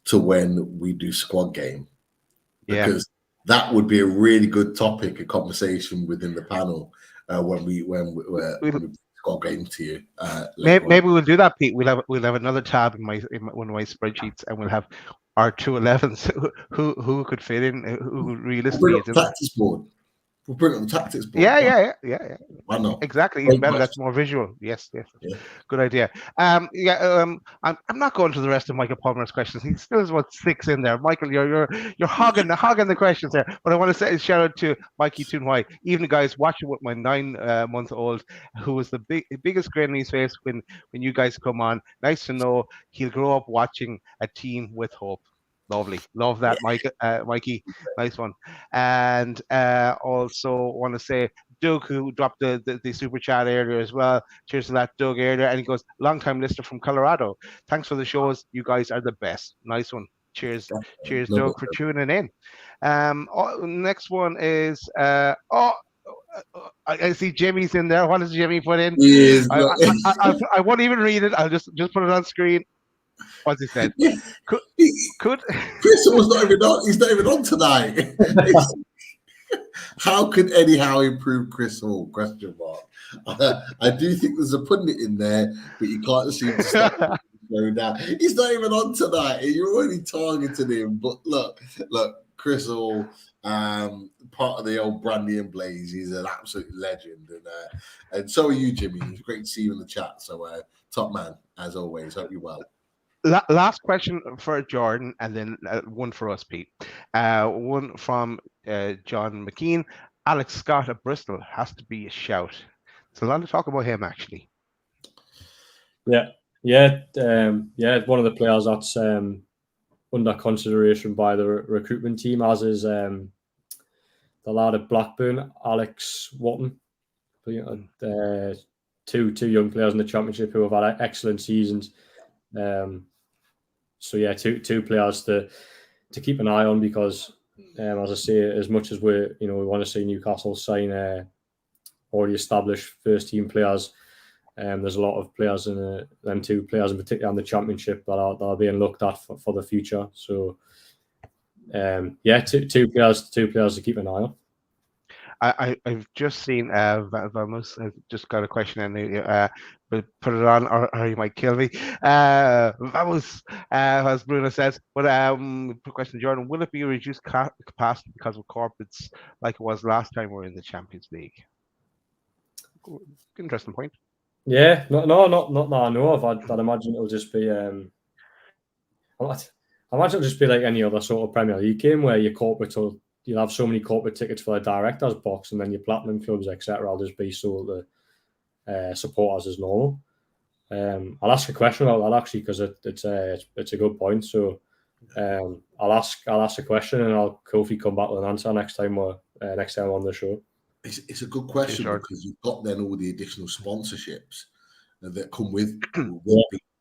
to when we do squad game, because that would be a really good topic, a conversation within the panel when we squad game to you. Maybe we'll do that, Pete. We'll have another tab in one of my spreadsheets, and we'll have our 2 11s who could fit in, who realistically is in there. We'll bring up the tactics board. Yeah. Why not? Exactly. Even better. That's more visual. Yes. Yeah. Good idea. I'm not going to the rest of Michael Palmer's questions. He still has about 6 in there. Michael, you're hogging the questions there. But I want to say a shout out to Mikey Toon White. Even the guys watching with my 9-month-old, who was the biggest grin on his face when you guys come on. Nice to know he'll grow up watching a team with hope. Lovely. Love that, Mikey. Nice one. And also want to say Doug, who dropped the super chat earlier as well. Cheers to that, Doug, earlier. And he goes, long-time listener from Colorado. Thanks for the shows. You guys are the best. Nice one. Cheers, Doug, for tuning in. Next one is I see Jimmy's in there. What does Jimmy put in? I won't even read it. I'll just put it on screen. What's he said? Could Chris was not even on. He's not even on tonight. How could Eddie Howe improve Chris Hall? Question mark. I do think there's a pundit in there, but you can't seem to stop going down. He's not even on tonight. You're already targeting him. But look, Chris Hall, part of the old Brandy and Blaze. He's an absolute legend, and so are you, Jimmy. It's great to see you in the chat. So, top man, as always. Hope you're well. Last question for Jordan, and then one for us, Pete. One from John McKean. Alex Scott of Bristol has to be a shout. There's a lot to talk about him, actually. Yeah. One of the players that's under consideration by the recruitment team, as is the lad at Blackburn, Alex Watton. Two young players in the Championship who have had excellent seasons. Two players to keep an eye on, because as I say, as much as we want to see Newcastle sign already established first team players, there's a lot of players them 2 players in particular in the Championship that are being looked at for the future. So two players to keep an eye on. I've just seen Vamos. I've just got a question in but put it on, or you might kill me. Vamos, as Bruno says. But question, Jordan: will it be a reduced capacity because of corporates like it was last time we were in the Champions League? Interesting point. Yeah, not that I know of. I'd imagine it'll just be. I imagine it'll just be like any other sort of Premier League game where your corporates will you'll have so many corporate tickets for the directors box, and then your platinum clubs, etc. will just be sold to supporters as normal. I'll ask a question about that actually, because it's a good point. So I'll ask a question, and I'll Kofi come back with an answer next time we're on the show. It's a good question because you've got then all the additional sponsorships that come with being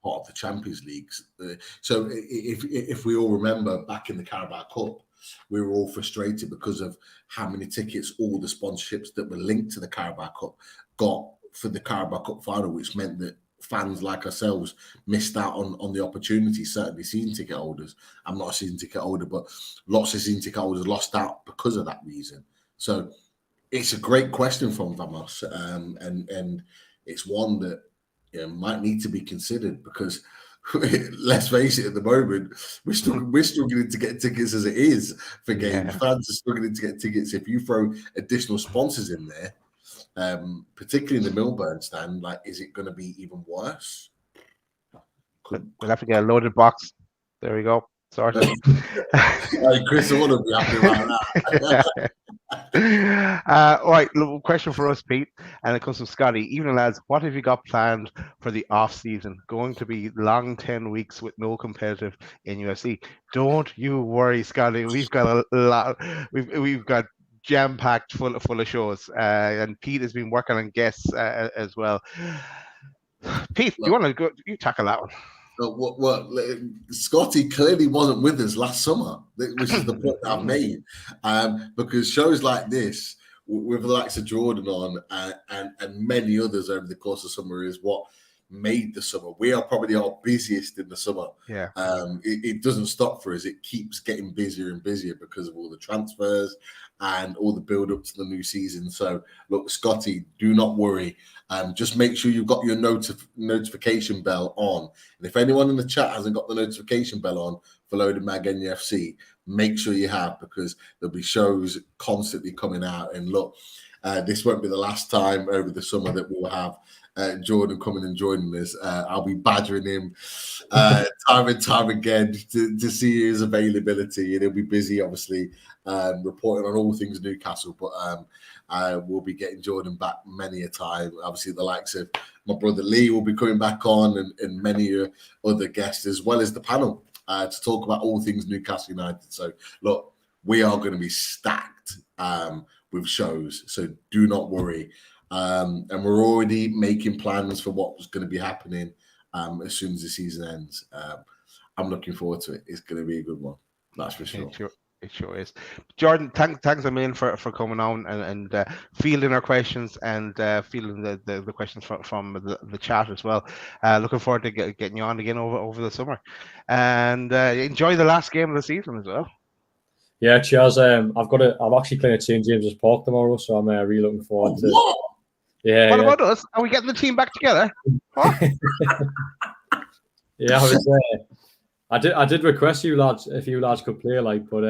part of the Champions Leagues. So if we all remember back in the Carabao Cup, we were all frustrated because of how many tickets all the sponsorships that were linked to the Carabao Cup got for the Carabao Cup final, which meant that fans like ourselves missed out on the opportunity. Certainly season ticket holders. I'm not a season ticket holder, but lots of season ticket holders lost out because of that reason. So it's a great question from Vamos, and it's one that might need to be considered, because let's face it, at the moment we're struggling to get tickets as it is for games. Yeah. Fans are struggling to get tickets. If you throw additional sponsors in there, particularly in the Milburn stand, like, is it going to be even worse? We'll have to get a loaded box. There we go. Sorry. Chris, I want to be happy about that. All right, little question for us, Pete, and it comes from Scotty. Evening, lads, what have you got planned for the off season? Going to be long 10 weeks with no competitive in UFC. Don't you worry, Scotty. We've got a lot. We've got jam-packed full of shows, and Pete has been working on guests as well. Pete, do you want to go? You tackle that one. Scotty clearly wasn't with us last summer, which is the point that I've made, because shows like this, with the likes of Jordan on and many others over the course of summer, is what made the summer. We are probably our busiest in the summer. Yeah. It doesn't stop for us. It keeps getting busier and busier because of all the transfers and all the build up to the new season. So look, Scotty, do not worry. Just make sure you've got your notification bell on. And if anyone in the chat hasn't got the notification bell on for Loaded Mag NUFC, make sure you have, because there'll be shows constantly coming out. And look, this won't be the last time over the summer that we'll have Jordan coming and joining us. I'll be badgering him time and time again to see his availability, and he'll be busy, obviously, reporting on all things Newcastle. But we'll be getting Jordan back many a time. Obviously, the likes of my brother Lee will be coming back on, and many other guests, as well as the panel, to talk about all things Newcastle United. So, look, we are going to be stacked with shows, so do not worry. And we're already making plans for what's going to be happening as soon as the season ends. I'm looking forward to it. It's going to be a good one, that's for sure. It sure is. Jordan, thanks a million for coming on and fielding our questions and fielding the questions from the chat as well. Looking forward to getting you on again over the summer, and enjoy the last game of the season as well. Yeah, cheers. I'm actually playing at St James's Park tomorrow, so I'm really looking forward to. What? Yeah. What about us? Are we getting the team back together? Yeah, I did request you lads if you lads could play, like, but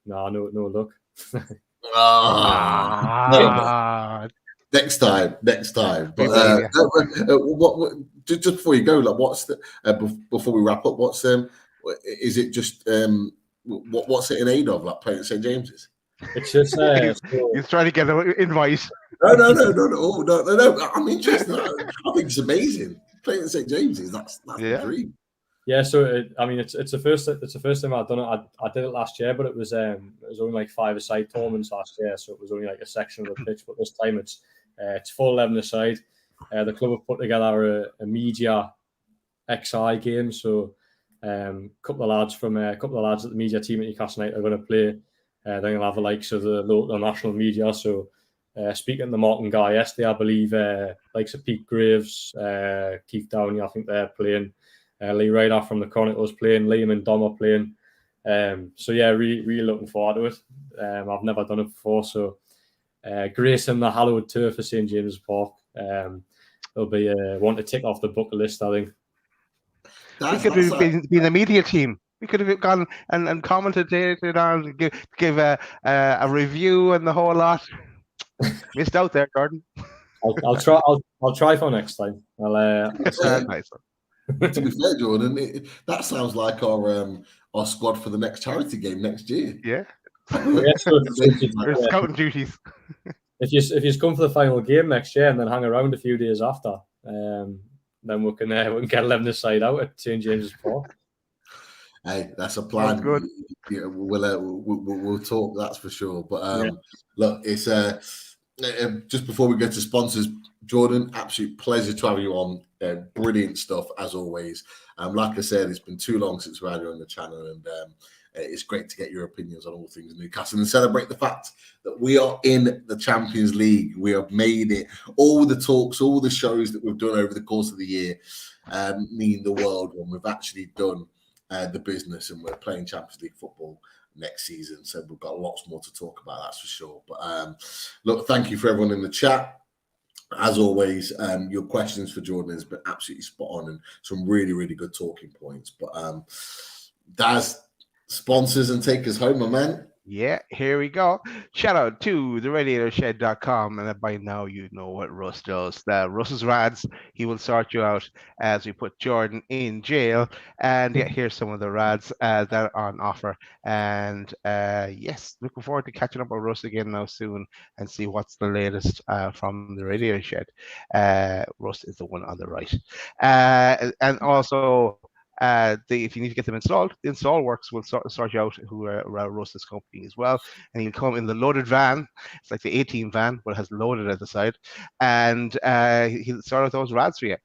no luck. Next time. But what just before you go, like, what's the before we wrap up? What's is it just what's it in aid of, like playing at St James's? It's just he's trying to get an invite. No. I'm interested. I think it's amazing playing at St James's. That's the dream. Yeah, so it's the first time I've done it. I did it last year, but it was only like 5-a-side tournaments last year, so it was only like a section of the pitch. But this time it's full 11-a-side. The club have put together a media XI game, so a couple of lads at the media team at Newcastle United are going to play. Then you'll have the likes of the local national media. So speaking to Martin Guy yesterday, I believe likes of Pete Graves, Keith Downey, I think they're playing. Lee Ryder from the Chronicles playing, Liam and Dom are playing. So yeah, really looking forward to it. I've never done it before, so gracing the hallowed turf of St James's Park. It'll be one to tick off the bucket list, I think. We could have been the media team. We could have gone and commented it on, give a review and the whole lot. Missed out there, Jordan. I'll try for next time. Nice. To be fair, Jordan, that sounds like our squad for the next charity game next year. Yeah, Yes, so Or scouting duties. if you come for the final game next year and then hang around a few days after, then we can get 11 side out at St James's Park. Hey, that's a plan. Sounds good. Yeah, we'll talk. That's for sure. But look, it's just before we get to sponsors, Jordan, absolute pleasure to have you on. Brilliant stuff as always. Like I said, it's been too long since we had you on the channel, and it's great to get your opinions on all things Newcastle and celebrate the fact that we are in the Champions League. We have made it. All the talks, all the shows that we've done over the course of the year mean the world when we've actually done the business, and we're playing Champions League football next season. So we've got lots more to talk about, that's for sure. But look, thank you for everyone in the chat. As always, your questions for Jordan has been absolutely spot on and some really, really good talking points. But Daz, sponsors and take us home, my man. Yeah, here we go. Shout out to theradiatorshed.com, and by now you know what Russ does. Russ's Rads, he will sort you out as we put Jordan in jail. And yeah, here's some of the Rads that are on offer. And yes, looking forward to catching up with Russ again now soon and see what's the latest from the Radio Shed. Russ is the one on the right. And also, if you need to get them installed, the Install Works will sort you out, who are Russ's company as well. And he'll come in the loaded van. It's like the 18 van, but it has loaded at the side. And he'll sort out those Rads for you.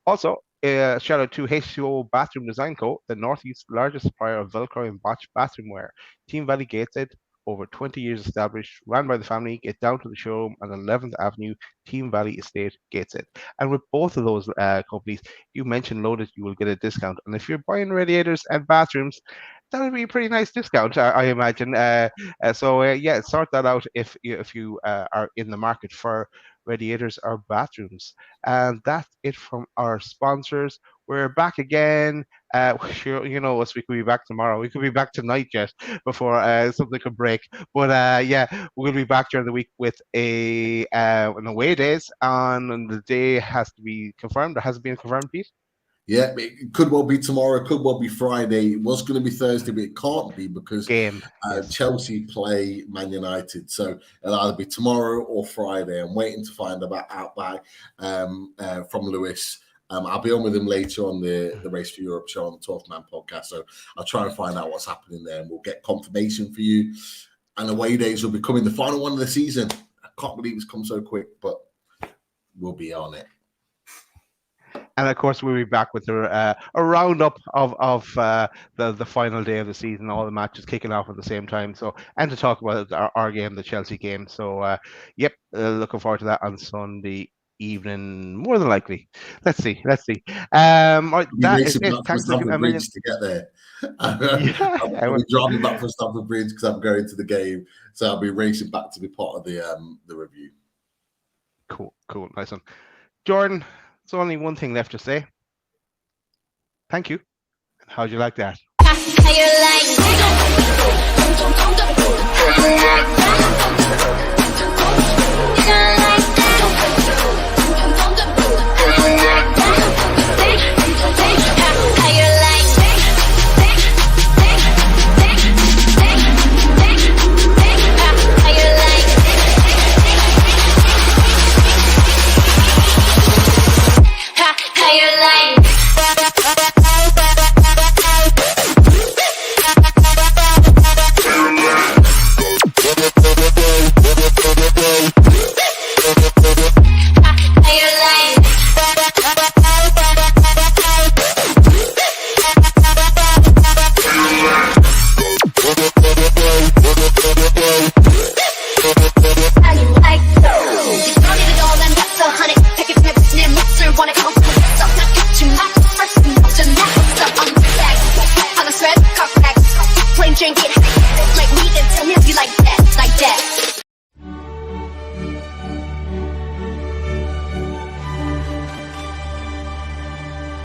Also, shout out to H2O Bathroom Design Co., the Northeast's largest supplier of Velcro and botch bathroom wear. Team Valley Gateshead, over 20 years established, ran by the family. Get down to the showroom on 11th Avenue, Team Valley Estate, Gateshead. And with both of those companies, you mentioned Loaded, you will get a discount. And if you're buying radiators and bathrooms, that would be a pretty nice discount, I imagine. So yeah, sort that out if you are in the market for radiators or bathrooms. And that's it from our sponsors. We're back again. Sure, you know us, we could be back tomorrow. We could be back tonight yet before something could break. But yeah, we'll be back during the week with an away days and the day has to be confirmed. There hasn't been confirmed, Pete? Yeah, it could well be tomorrow, could well be Friday. It was going to be Thursday, but it can't be because Chelsea play Man United. So it'll either be tomorrow or Friday. I'm waiting to find out from Lewis. I'll be on with him later on the Race for Europe show on the 12th Man podcast. So I'll try and find out what's happening there, and we'll get confirmation for you. And away days will be coming, the final one of the season. I can't believe it's come so quick, but we'll be on it. And of course, we'll be back with a roundup of the final day of the season, all the matches kicking off at the same time. So, and to talk about our game, the Chelsea game. So, yep, looking forward to that on Sunday evening, more than likely. Let's see. That is it. Thanks to get there. I'll be driving back from Stamford Bridge because I'm going to the game, so I'll be racing back to be part of the review. Cool, nice one, Jordan. There's only one thing left to say. Thank you. And how'd you like that? Drink it.